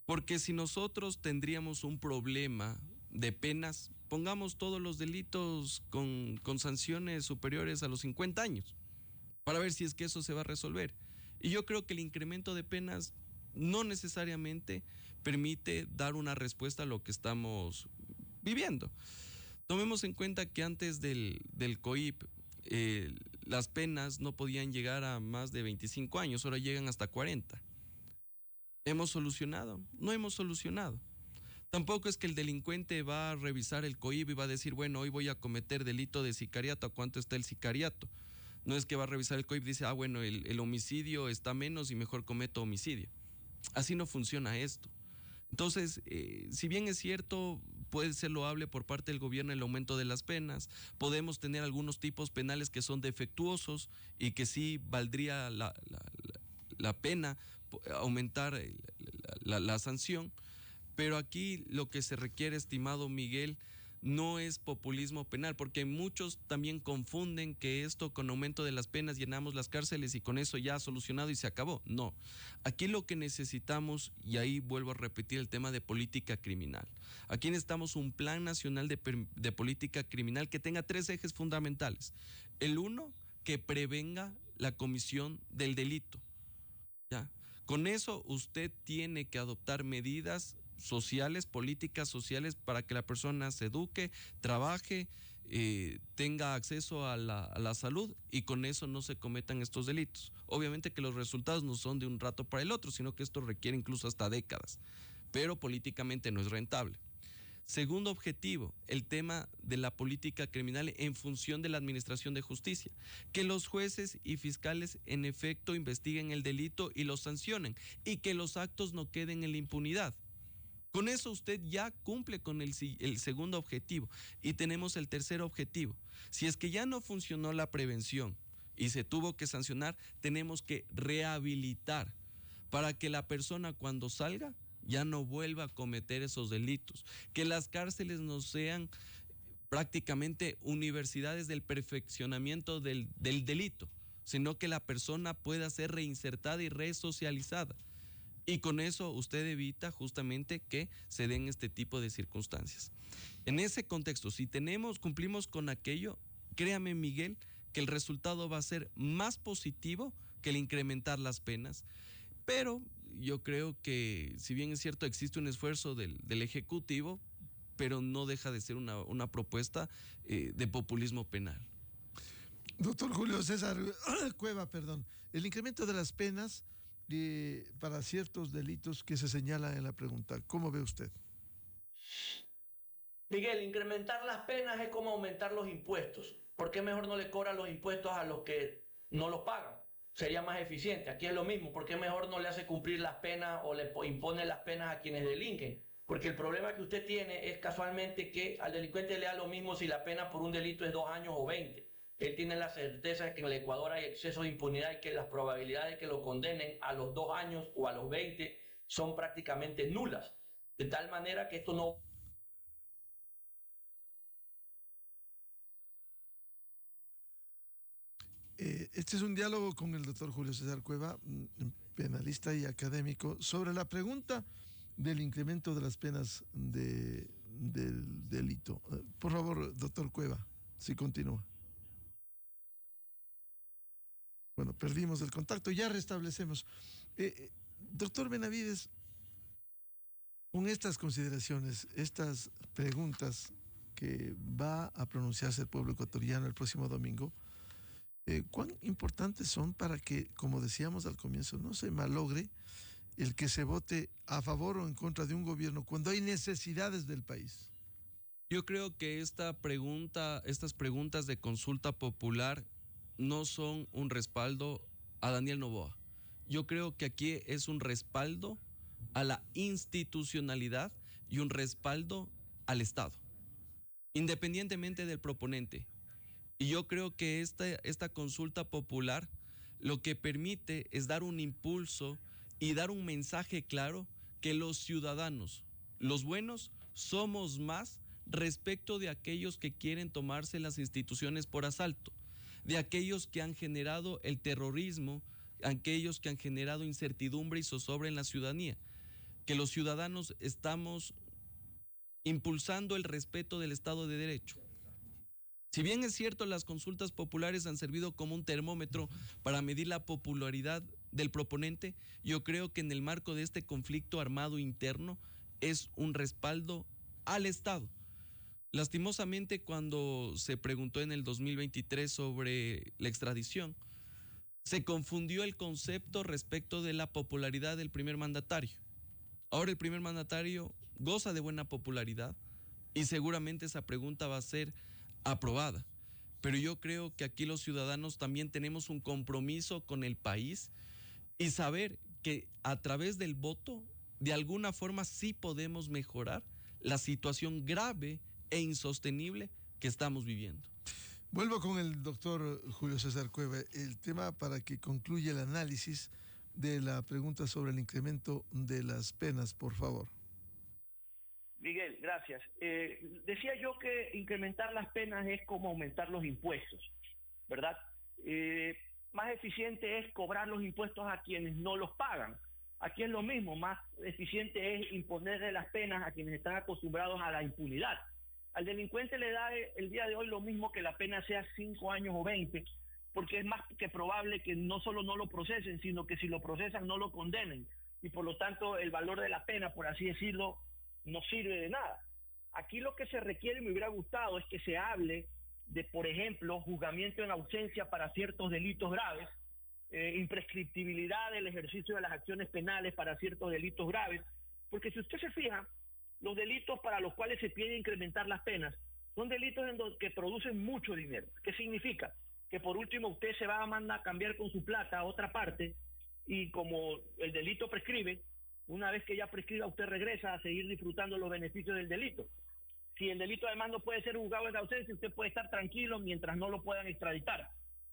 Porque si nosotros tendríamos un problema de penas, pongamos todos los delitos con sanciones superiores a los 50 años, para ver si es que eso se va a resolver. Y yo creo que el incremento de penas no necesariamente permite dar una respuesta a lo que estamos viviendo. Tomemos en cuenta que antes del COIP, las penas no podían llegar a más de 25 años, ahora llegan hasta 40. ¿Hemos solucionado? No hemos solucionado. Tampoco es que el delincuente va a revisar el COIP y va a decir, bueno, hoy voy a cometer delito de sicariato, ¿a cuánto está el sicariato? No es que va a revisar el COIP y dice, bueno, el homicidio está menos y mejor cometo homicidio. Así no funciona esto. Entonces, si bien es cierto, puede ser loable por parte del gobierno el aumento de las penas, podemos tener algunos tipos penales que son defectuosos y que sí valdría la pena aumentar la sanción, pero aquí lo que se requiere, estimado Miguel, no es populismo penal, porque muchos también confunden que esto con aumento de las penas llenamos las cárceles y con eso ya ha solucionado y se acabó. No, aquí lo que necesitamos, y ahí vuelvo a repetir el tema de política criminal, aquí necesitamos un plan nacional de política criminal que tenga 3 ejes fundamentales. El uno, que prevenga la comisión del delito. ¿Ya? Con eso usted tiene que adoptar medidas sociales, políticas sociales para que la persona se eduque, trabaje, tenga acceso a la salud y con eso no se cometan estos delitos. Obviamente que los resultados no son de un rato para el otro, sino que esto requiere incluso hasta décadas, pero políticamente no es rentable. Segundo objetivo, el tema de la política criminal en función de la administración de justicia. Que los jueces y fiscales en efecto investiguen el delito y lo sancionen y que los actos no queden en la impunidad. Con eso usted ya cumple con el segundo objetivo y tenemos el tercer objetivo. Si es que ya no funcionó la prevención y se tuvo que sancionar, tenemos que rehabilitar para que la persona cuando salga ya no vuelva a cometer esos delitos. Que las cárceles no sean prácticamente universidades del perfeccionamiento del delito, sino que la persona pueda ser reinsertada y resocializada. Y con eso usted evita justamente que se den este tipo de circunstancias. En ese contexto, si cumplimos con aquello, créame, Miguel, que el resultado va a ser más positivo que el incrementar las penas. Pero yo creo que, si bien es cierto, existe un esfuerzo del Ejecutivo, pero no deja de ser una propuesta de populismo penal. Doctor Julio César Cueva, perdón, el incremento de las penas para ciertos delitos que se señalan en la pregunta, ¿cómo ve usted? Miguel, incrementar las penas es como aumentar los impuestos. ¿Por qué mejor no le cobran los impuestos a los que no los pagan? Sería más eficiente. Aquí es lo mismo. ¿Por qué mejor no le hace cumplir las penas o le impone las penas a quienes delinquen? Porque el problema que usted tiene es casualmente que al delincuente le da lo mismo si la pena por un delito es 2 años o 20. Él tiene la certeza de que en el Ecuador hay exceso de impunidad y que las probabilidades de que lo condenen a los 2 años o a los 20 son prácticamente nulas. De tal manera que esto no... Este es un diálogo con el doctor Julio César Cueva, penalista y académico, sobre la pregunta del incremento de las penas del delito. Por favor, doctor Cueva, si continúa. Bueno, perdimos el contacto, ya restablecemos. Doctor Benavides, con estas consideraciones, estas preguntas que va a pronunciarse el pueblo ecuatoriano el próximo domingo, ¿cuán importantes son para que, como decíamos al comienzo, no se malogre el que se vote a favor o en contra de un gobierno cuando hay necesidades del país? Yo creo que estas preguntas de consulta popular no son un respaldo a Daniel Noboa. Yo creo que aquí es un respaldo a la institucionalidad y un respaldo al Estado, independientemente del proponente. Y yo creo que esta consulta popular lo que permite es dar un impulso y dar un mensaje claro que los ciudadanos, los buenos, somos más respecto de aquellos que quieren tomarse las instituciones por asalto, de aquellos que han generado el terrorismo, aquellos que han generado incertidumbre y zozobra en la ciudadanía, que los ciudadanos estamos impulsando el respeto del Estado de Derecho. Si bien es cierto, las consultas populares han servido como un termómetro para medir la popularidad del proponente, yo creo que en el marco de este conflicto armado interno es un respaldo al Estado. Lastimosamente, cuando se preguntó en el 2023 sobre la extradición, se confundió el concepto respecto de la popularidad del primer mandatario. Ahora el primer mandatario goza de buena popularidad y seguramente esa pregunta va a ser aprobada. Pero yo creo que aquí los ciudadanos también tenemos un compromiso con el país y saber que a través del voto, de alguna forma sí podemos mejorar la situación grave e insostenible que estamos viviendo. Vuelvo con el doctor Julio César Cueva. El tema para que concluya el análisis de la pregunta sobre el incremento de las penas, por favor. Miguel, gracias. Decía yo que incrementar las penas es como aumentar los impuestos, ¿verdad? Más eficiente es cobrar los impuestos a quienes no los pagan. Aquí es lo mismo, más eficiente es imponerle las penas a quienes están acostumbrados a la impunidad. Al delincuente le da el día de hoy lo mismo que la pena sea 5 años o 20, porque es más que probable que no solo no lo procesen, sino que si lo procesan no lo condenen. Y por lo tanto el valor de la pena, por así decirlo, no sirve de nada. Aquí lo que se requiere, me hubiera gustado, es que se hable de, por ejemplo, juzgamiento en ausencia para ciertos delitos graves, imprescriptibilidad del ejercicio de las acciones penales para ciertos delitos graves, porque si usted se fija, los delitos para los cuales se pide incrementar las penas son delitos que producen mucho dinero. ¿Qué significa? Que por último usted se va a mandar a cambiar con su plata a otra parte y como el delito prescribe, una vez que ya prescriba usted regresa a seguir disfrutando los beneficios del delito. Si el delito además no puede ser juzgado en ausencia, usted puede estar tranquilo mientras no lo puedan extraditar,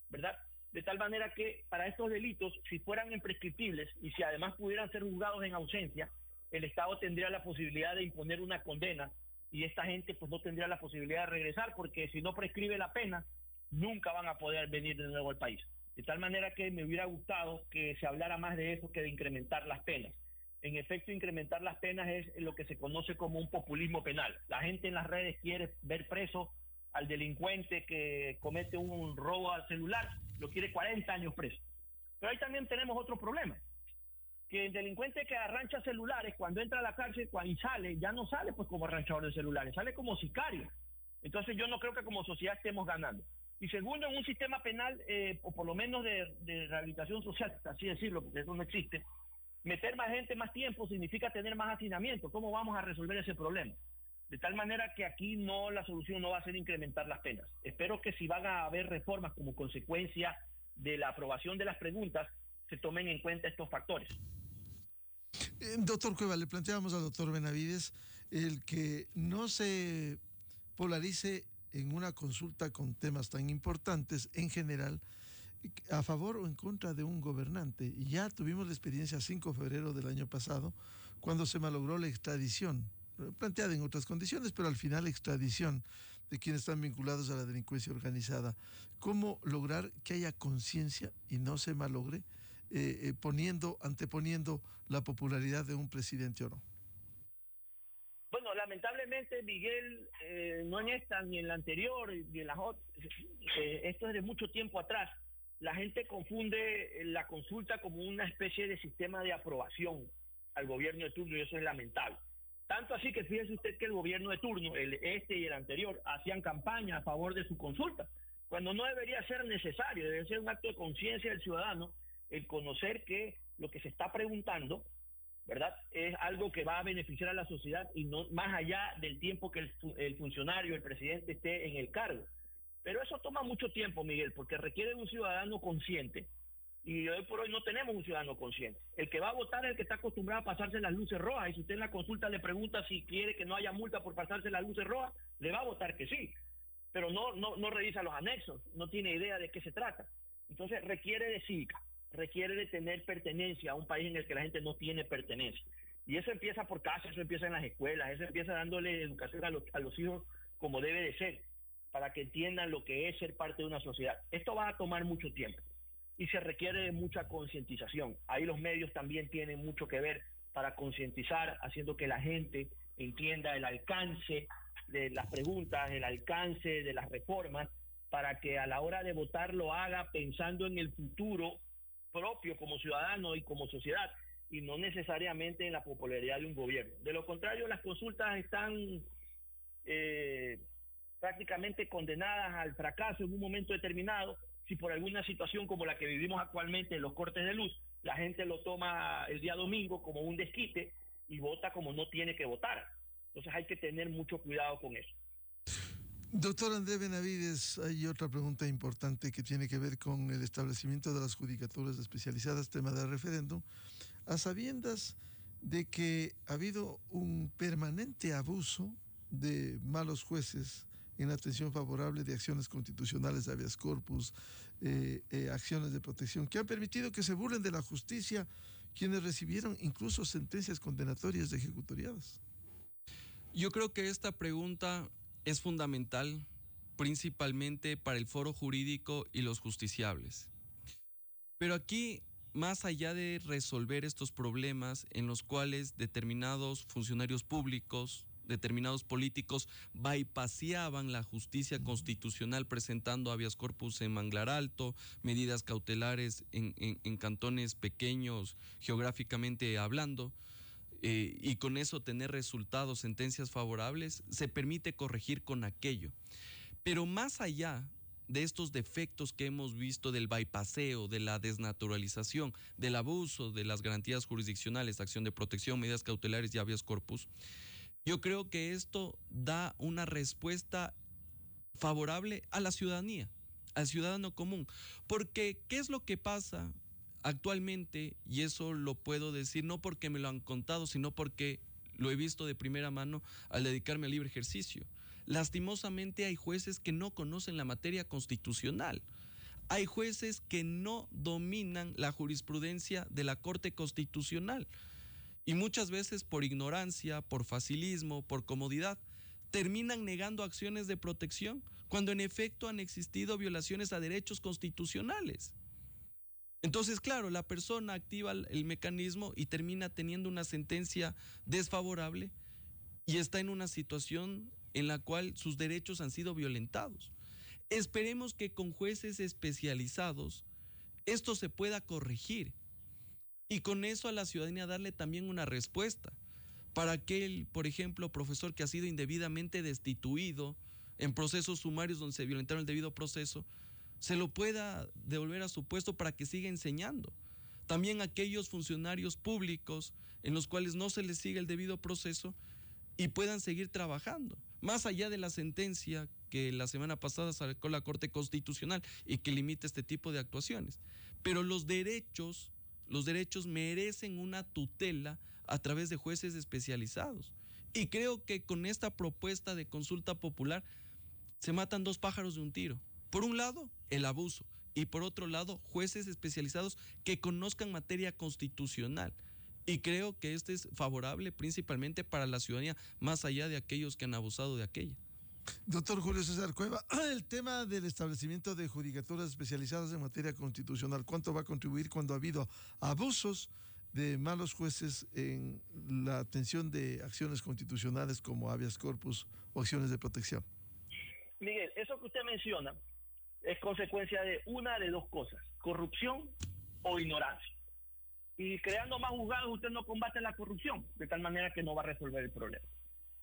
¿verdad? De tal manera que para estos delitos, si fueran imprescriptibles y si además pudieran ser juzgados en ausencia, el Estado tendría la posibilidad de imponer una condena y esta gente pues no tendría la posibilidad de regresar porque si no prescribe la pena, nunca van a poder venir de nuevo al país. De tal manera que me hubiera gustado que se hablara más de eso que de incrementar las penas. En efecto, incrementar las penas es lo que se conoce como un populismo penal. La gente en las redes quiere ver preso al delincuente que comete un robo al celular, lo quiere 40 años preso. Pero ahí también tenemos otro problema, que el delincuente que arrancha celulares, cuando entra a la cárcel y sale, ya no sale pues como arranchador de celulares, sale como sicario. Entonces yo no creo que como sociedad estemos ganando. Y segundo, en un sistema penal, o por lo menos de rehabilitación social, así decirlo, porque eso no existe, meter más gente más tiempo significa tener más hacinamiento. ¿Cómo vamos a resolver ese problema? De tal manera que aquí no, la solución no va a ser incrementar las penas. Espero que si van a haber reformas como consecuencia de la aprobación de las preguntas, se tomen en cuenta estos factores. Doctor Cueva, le planteábamos al doctor Benavides el que no se polarice en una consulta con temas tan importantes en general, a favor o en contra de un gobernante. Y ya tuvimos la experiencia 5 de febrero del año pasado, cuando se malogró la extradición, planteada en otras condiciones, pero al final extradición de quienes están vinculados a la delincuencia organizada. ¿Cómo lograr que haya conciencia y no se malogre, anteponiendo la popularidad de un presidente o no? Bueno, lamentablemente, Miguel, no en esta, ni en la anterior, ni en las otras, esto es de mucho tiempo atrás. La gente confunde la consulta como una especie de sistema de aprobación al gobierno de turno y eso es lamentable. Tanto así que fíjese usted que el gobierno de turno, este y el anterior, hacían campaña a favor de su consulta, cuando no debería ser necesario, debe ser un acto de conciencia del ciudadano el conocer que lo que se está preguntando, ¿verdad?, es algo que va a beneficiar a la sociedad y no más allá del tiempo que el funcionario, el presidente esté en el cargo. Pero eso toma mucho tiempo, Miguel, porque requiere de un ciudadano consciente. Y hoy por hoy no tenemos un ciudadano consciente. El que va a votar es el que está acostumbrado a pasarse las luces rojas. Y si usted en la consulta le pregunta si quiere que no haya multa por pasarse las luces rojas, le va a votar que sí. Pero no revisa los anexos, no tiene idea de qué se trata. Entonces requiere de cívica, requiere de tener pertenencia a un país en el que la gente no tiene pertenencia. Y eso empieza por casa, eso empieza en las escuelas, eso empieza dándole educación a los hijos como debe de ser, para que entiendan lo que es ser parte de una sociedad. Esto va a tomar mucho tiempo y se requiere de mucha concientización. Ahí los medios también tienen mucho que ver para concientizar, haciendo que la gente entienda el alcance de las preguntas, el alcance de las reformas, para que a la hora de votar lo haga pensando en el futuro propio como ciudadano y como sociedad, y no necesariamente en la popularidad de un gobierno. De lo contrario, las consultas están prácticamente condenadas al fracaso en un momento determinado, si por alguna situación como la que vivimos actualmente, los cortes de luz, la gente lo toma el día domingo como un desquite y vota como no tiene que votar. Entonces hay que tener mucho cuidado con eso. Doctor Andrés Benavides, hay otra pregunta importante que tiene que ver con el establecimiento de las judicaturas especializadas, tema del referéndum, a sabiendas de que ha habido un permanente abuso de malos jueces en la atención favorable de acciones constitucionales de habeas corpus, acciones de protección, que han permitido que se burlen de la justicia quienes recibieron incluso sentencias condenatorias de ejecutoriadas. Yo creo que esta pregunta es fundamental, principalmente para el foro jurídico y los justiciables. Pero aquí, más allá de resolver estos problemas en los cuales determinados funcionarios públicos, determinados políticos bypaseaban la justicia constitucional presentando habeas corpus en Manglar Alto, medidas cautelares en cantones pequeños geográficamente hablando, y con eso tener resultados, sentencias favorables, se permite corregir con aquello. Pero más allá de estos defectos que hemos visto del bypaseo, de la desnaturalización, del abuso de las garantías jurisdiccionales, acción de protección, medidas cautelares y habeas corpus, yo creo que esto da una respuesta favorable a la ciudadanía, al ciudadano común. Porque, ¿qué es lo que pasa actualmente? Y eso lo puedo decir no porque me lo han contado, sino porque lo he visto de primera mano al dedicarme al libre ejercicio. Lastimosamente hay jueces que no conocen la materia constitucional. Hay jueces que no dominan la jurisprudencia de la Corte Constitucional. Y muchas veces por ignorancia, por facilismo, por comodidad, terminan negando acciones de protección cuando en efecto han existido violaciones a derechos constitucionales. Entonces, claro, la persona activa el mecanismo y termina teniendo una sentencia desfavorable y está en una situación en la cual sus derechos han sido violentados. Esperemos que con jueces especializados esto se pueda corregir y con eso a la ciudadanía darle también una respuesta para aquel, por ejemplo, profesor que ha sido indebidamente destituido en procesos sumarios donde se violentaron el debido proceso, se lo pueda devolver a su puesto para que siga enseñando. También aquellos funcionarios públicos en los cuales no se les sigue el debido proceso y puedan seguir trabajando. Más allá de la sentencia que la semana pasada sacó la Corte Constitucional y que limita este tipo de actuaciones. Pero los derechos merecen una tutela a través de jueces especializados. Y creo que con esta propuesta de consulta popular se matan dos pájaros de un tiro. Por un lado, el abuso, y por otro lado, jueces especializados que conozcan materia constitucional. Y creo que este es favorable principalmente para la ciudadanía, más allá de aquellos que han abusado de aquella. Doctor Julio César Cueva, el tema del establecimiento de judicaturas especializadas en materia constitucional, ¿cuánto va a contribuir cuando ha habido abusos de malos jueces en la atención de acciones constitucionales como habeas corpus o acciones de protección? Miguel, eso que usted menciona es consecuencia de una de dos cosas: corrupción o ignorancia. Y creando más juzgados usted no combate la corrupción, de tal manera que no va a resolver el problema.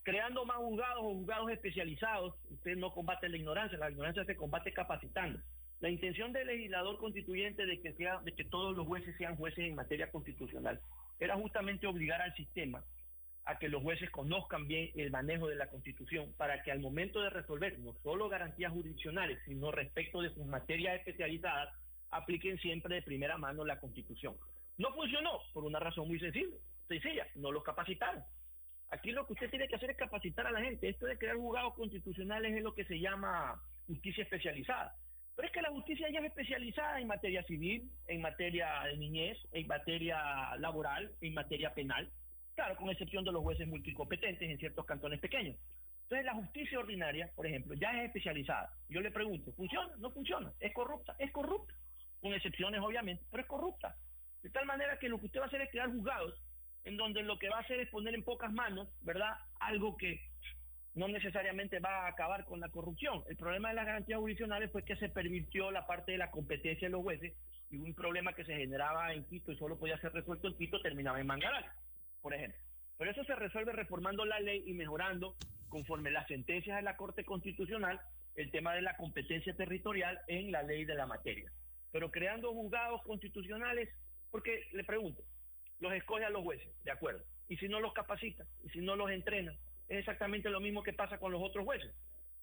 Creando más juzgados o juzgados especializados, usted no combate la ignorancia se combate capacitando. La intención del legislador constituyente de que todos los jueces sean jueces en materia constitucional era justamente obligar al sistema a que los jueces conozcan bien el manejo de la Constitución, para que al momento de resolver no solo garantías jurisdiccionales, sino respecto de sus materias especializadas, apliquen siempre de primera mano la Constitución. No funcionó por una razón muy sencilla, no los capacitaron. Aquí lo que usted tiene que hacer es capacitar a la gente. Esto de crear juzgados constitucionales es lo que se llama justicia especializada. Pero es que la justicia ya es especializada en materia civil, en materia de niñez, en materia laboral, en materia penal. Claro, con excepción de los jueces multicompetentes en ciertos cantones pequeños. Entonces, la justicia ordinaria, por ejemplo, ya es especializada. Yo le pregunto, ¿funciona? ¿No funciona? ¿Es corrupta? Es corrupta. Con excepciones, obviamente, pero es corrupta. De tal manera que lo que usted va a hacer es crear juzgados en donde lo que va a hacer es poner en pocas manos, ¿verdad?, algo que no necesariamente va a acabar con la corrupción. El problema de las garantías jurisdiccionales fue que se pervirtió la parte de la competencia de los jueces y un problema que se generaba en Quito y solo podía ser resuelto en Quito terminaba en Mangaral, por ejemplo. Pero eso se resuelve reformando la ley y mejorando, conforme las sentencias de la Corte Constitucional, el tema de la competencia territorial en la ley de la materia. Pero creando juzgados constitucionales, porque le pregunto, los escoge a los jueces, de acuerdo, y si no los capacita, y si no los entrena, es exactamente lo mismo que pasa con los otros jueces.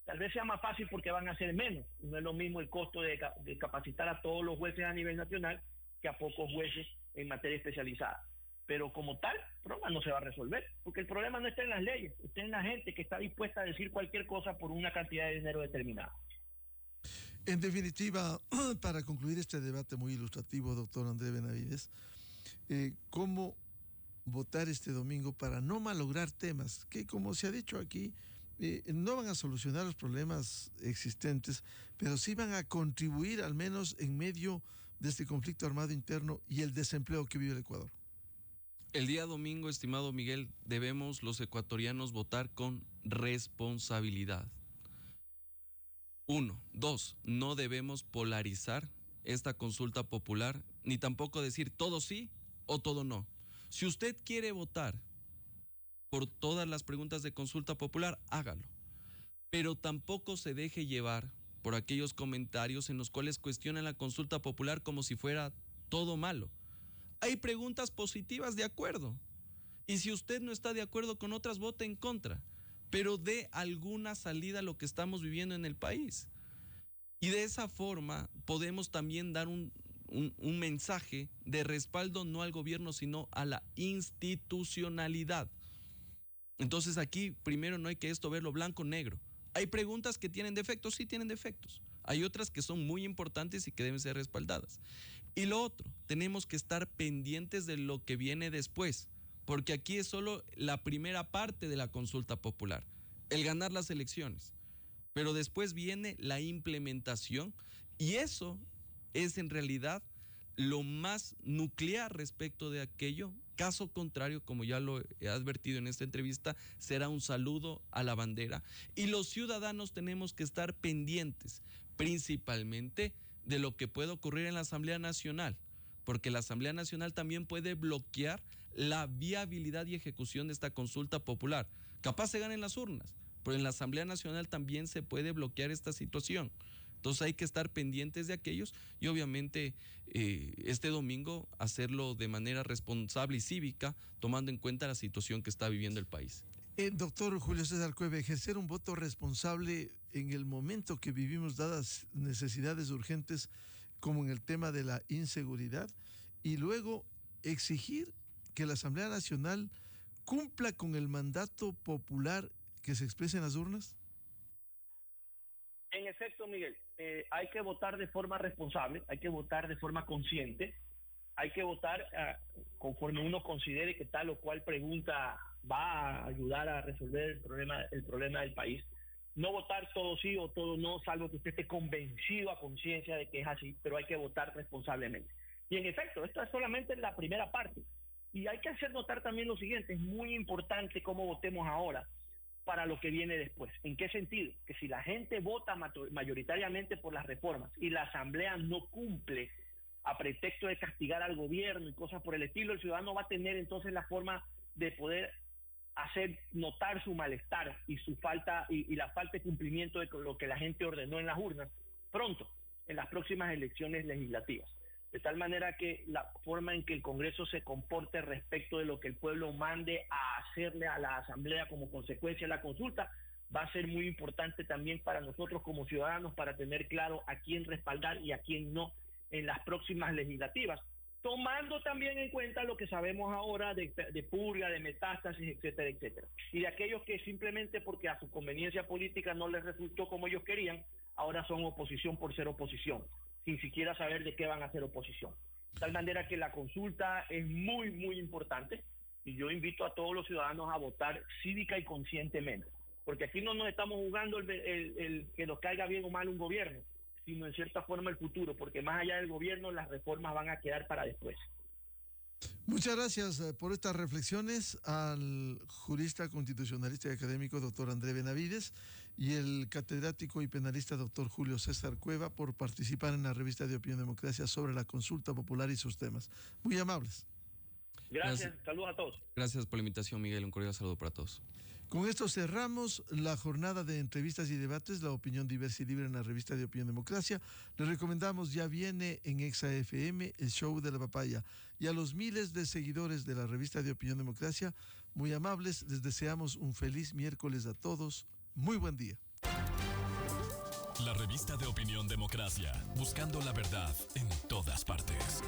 Tal vez sea más fácil porque van a ser menos, no es lo mismo el costo de capacitar a todos los jueces a nivel nacional que a pocos jueces en materia especializada. Pero como tal, el problema no se va a resolver, porque el problema no está en las leyes, está en la gente que está dispuesta a decir cualquier cosa por una cantidad de dinero determinada. En definitiva, para concluir este debate muy ilustrativo, doctor André Benavides, ¿cómo votar este domingo para no malograr temas que, como se ha dicho aquí, no van a solucionar los problemas existentes, pero sí van a contribuir al menos en medio de este conflicto armado interno y el desempleo que vive el Ecuador? El día domingo, estimado Miguel, debemos los ecuatorianos votar con responsabilidad. 1. 2. No debemos polarizar esta consulta popular, ni tampoco decir todo sí o todo no. Si usted quiere votar por todas las preguntas de consulta popular, hágalo. Pero tampoco se deje llevar por aquellos comentarios en los cuales cuestionan la consulta popular como si fuera todo malo. Hay preguntas positivas, de acuerdo. Y si usted no está de acuerdo con otras, vote en contra. Pero dé alguna salida a lo que estamos viviendo en el país. Y de esa forma podemos también dar un mensaje de respaldo no al gobierno, sino a la institucionalidad. Entonces aquí primero no hay que esto verlo blanco o negro. Hay preguntas que tienen defectos, sí tienen defectos. Hay otras que son muy importantes y que deben ser respaldadas. Y lo otro, tenemos que estar pendientes de lo que viene después, porque aquí es solo la primera parte de la consulta popular, el ganar las elecciones. Pero después viene la implementación y eso es en realidad lo más nuclear respecto de aquello. Caso contrario, como ya lo he advertido en esta entrevista, será un saludo a la bandera. Y los ciudadanos tenemos que estar pendientes, principalmente de lo que puede ocurrir en la Asamblea Nacional, porque la Asamblea Nacional también puede bloquear la viabilidad y ejecución de esta consulta popular. Capaz se ganen las urnas, pero en la Asamblea Nacional también se puede bloquear esta situación. Entonces hay que estar pendientes de aquellos y obviamente este domingo hacerlo de manera responsable y cívica, tomando en cuenta la situación que está viviendo el país. Doctor Julio César Cueve, ejercer un voto responsable en el momento que vivimos, dadas necesidades urgentes como en el tema de la inseguridad, y luego exigir que la Asamblea Nacional cumpla con el mandato popular que se expresa en las urnas. En efecto, Miguel, hay que votar de forma responsable, hay que votar de forma consciente, hay que votar conforme uno considere que tal o cual pregunta va a ayudar a resolver el problema del país. No votar todo sí o todo no, salvo que usted esté convencido a conciencia de que es así, pero hay que votar responsablemente. Y en efecto, esto es solamente la primera parte. Y hay que hacer notar también lo siguiente, es muy importante cómo votemos ahora para lo que viene después. ¿En qué sentido? Que si la gente vota mayoritariamente por las reformas y la Asamblea no cumple a pretexto de castigar al gobierno y cosas por el estilo, el ciudadano va a tener entonces la forma de poder hacer notar su malestar y su falta y la falta de cumplimiento de lo que la gente ordenó en las urnas pronto, en las próximas elecciones legislativas. De tal manera que la forma en que el Congreso se comporte respecto de lo que el pueblo mande a hacerle a la Asamblea como consecuencia de la consulta va a ser muy importante también para nosotros como ciudadanos, para tener claro a quién respaldar y a quién no en las próximas legislativas, tomando también en cuenta lo que sabemos ahora de purga, de metástasis, etcétera, etcétera. Y de aquellos que simplemente porque a su conveniencia política no les resultó como ellos querían, ahora son oposición por ser oposición, sin siquiera saber de qué van a ser oposición. De tal manera que la consulta es muy, muy importante y yo invito a todos los ciudadanos a votar cívica y conscientemente, porque aquí no nos estamos jugando el que nos caiga bien o mal un gobierno, sino en cierta forma el futuro, porque más allá del gobierno las reformas van a quedar para después. Muchas gracias por estas reflexiones al jurista constitucionalista y académico doctor André Benavides y el catedrático y penalista doctor Julio César Cueva por participar en la revista de Opinión Democracia sobre la consulta popular y sus temas. Muy amables. Gracias. Saludos a todos. Gracias por la invitación, Miguel. Un cordial saludo para todos. Con esto cerramos la jornada de entrevistas y debates, la opinión diversa y libre en la revista de Opinión Democracia. Les recomendamos, ya viene en Exa FM, el show de la papaya. Y a los miles de seguidores de la revista de Opinión Democracia, muy amables, les deseamos un feliz miércoles a todos. Muy buen día. La revista de Opinión Democracia, buscando la verdad en todas partes.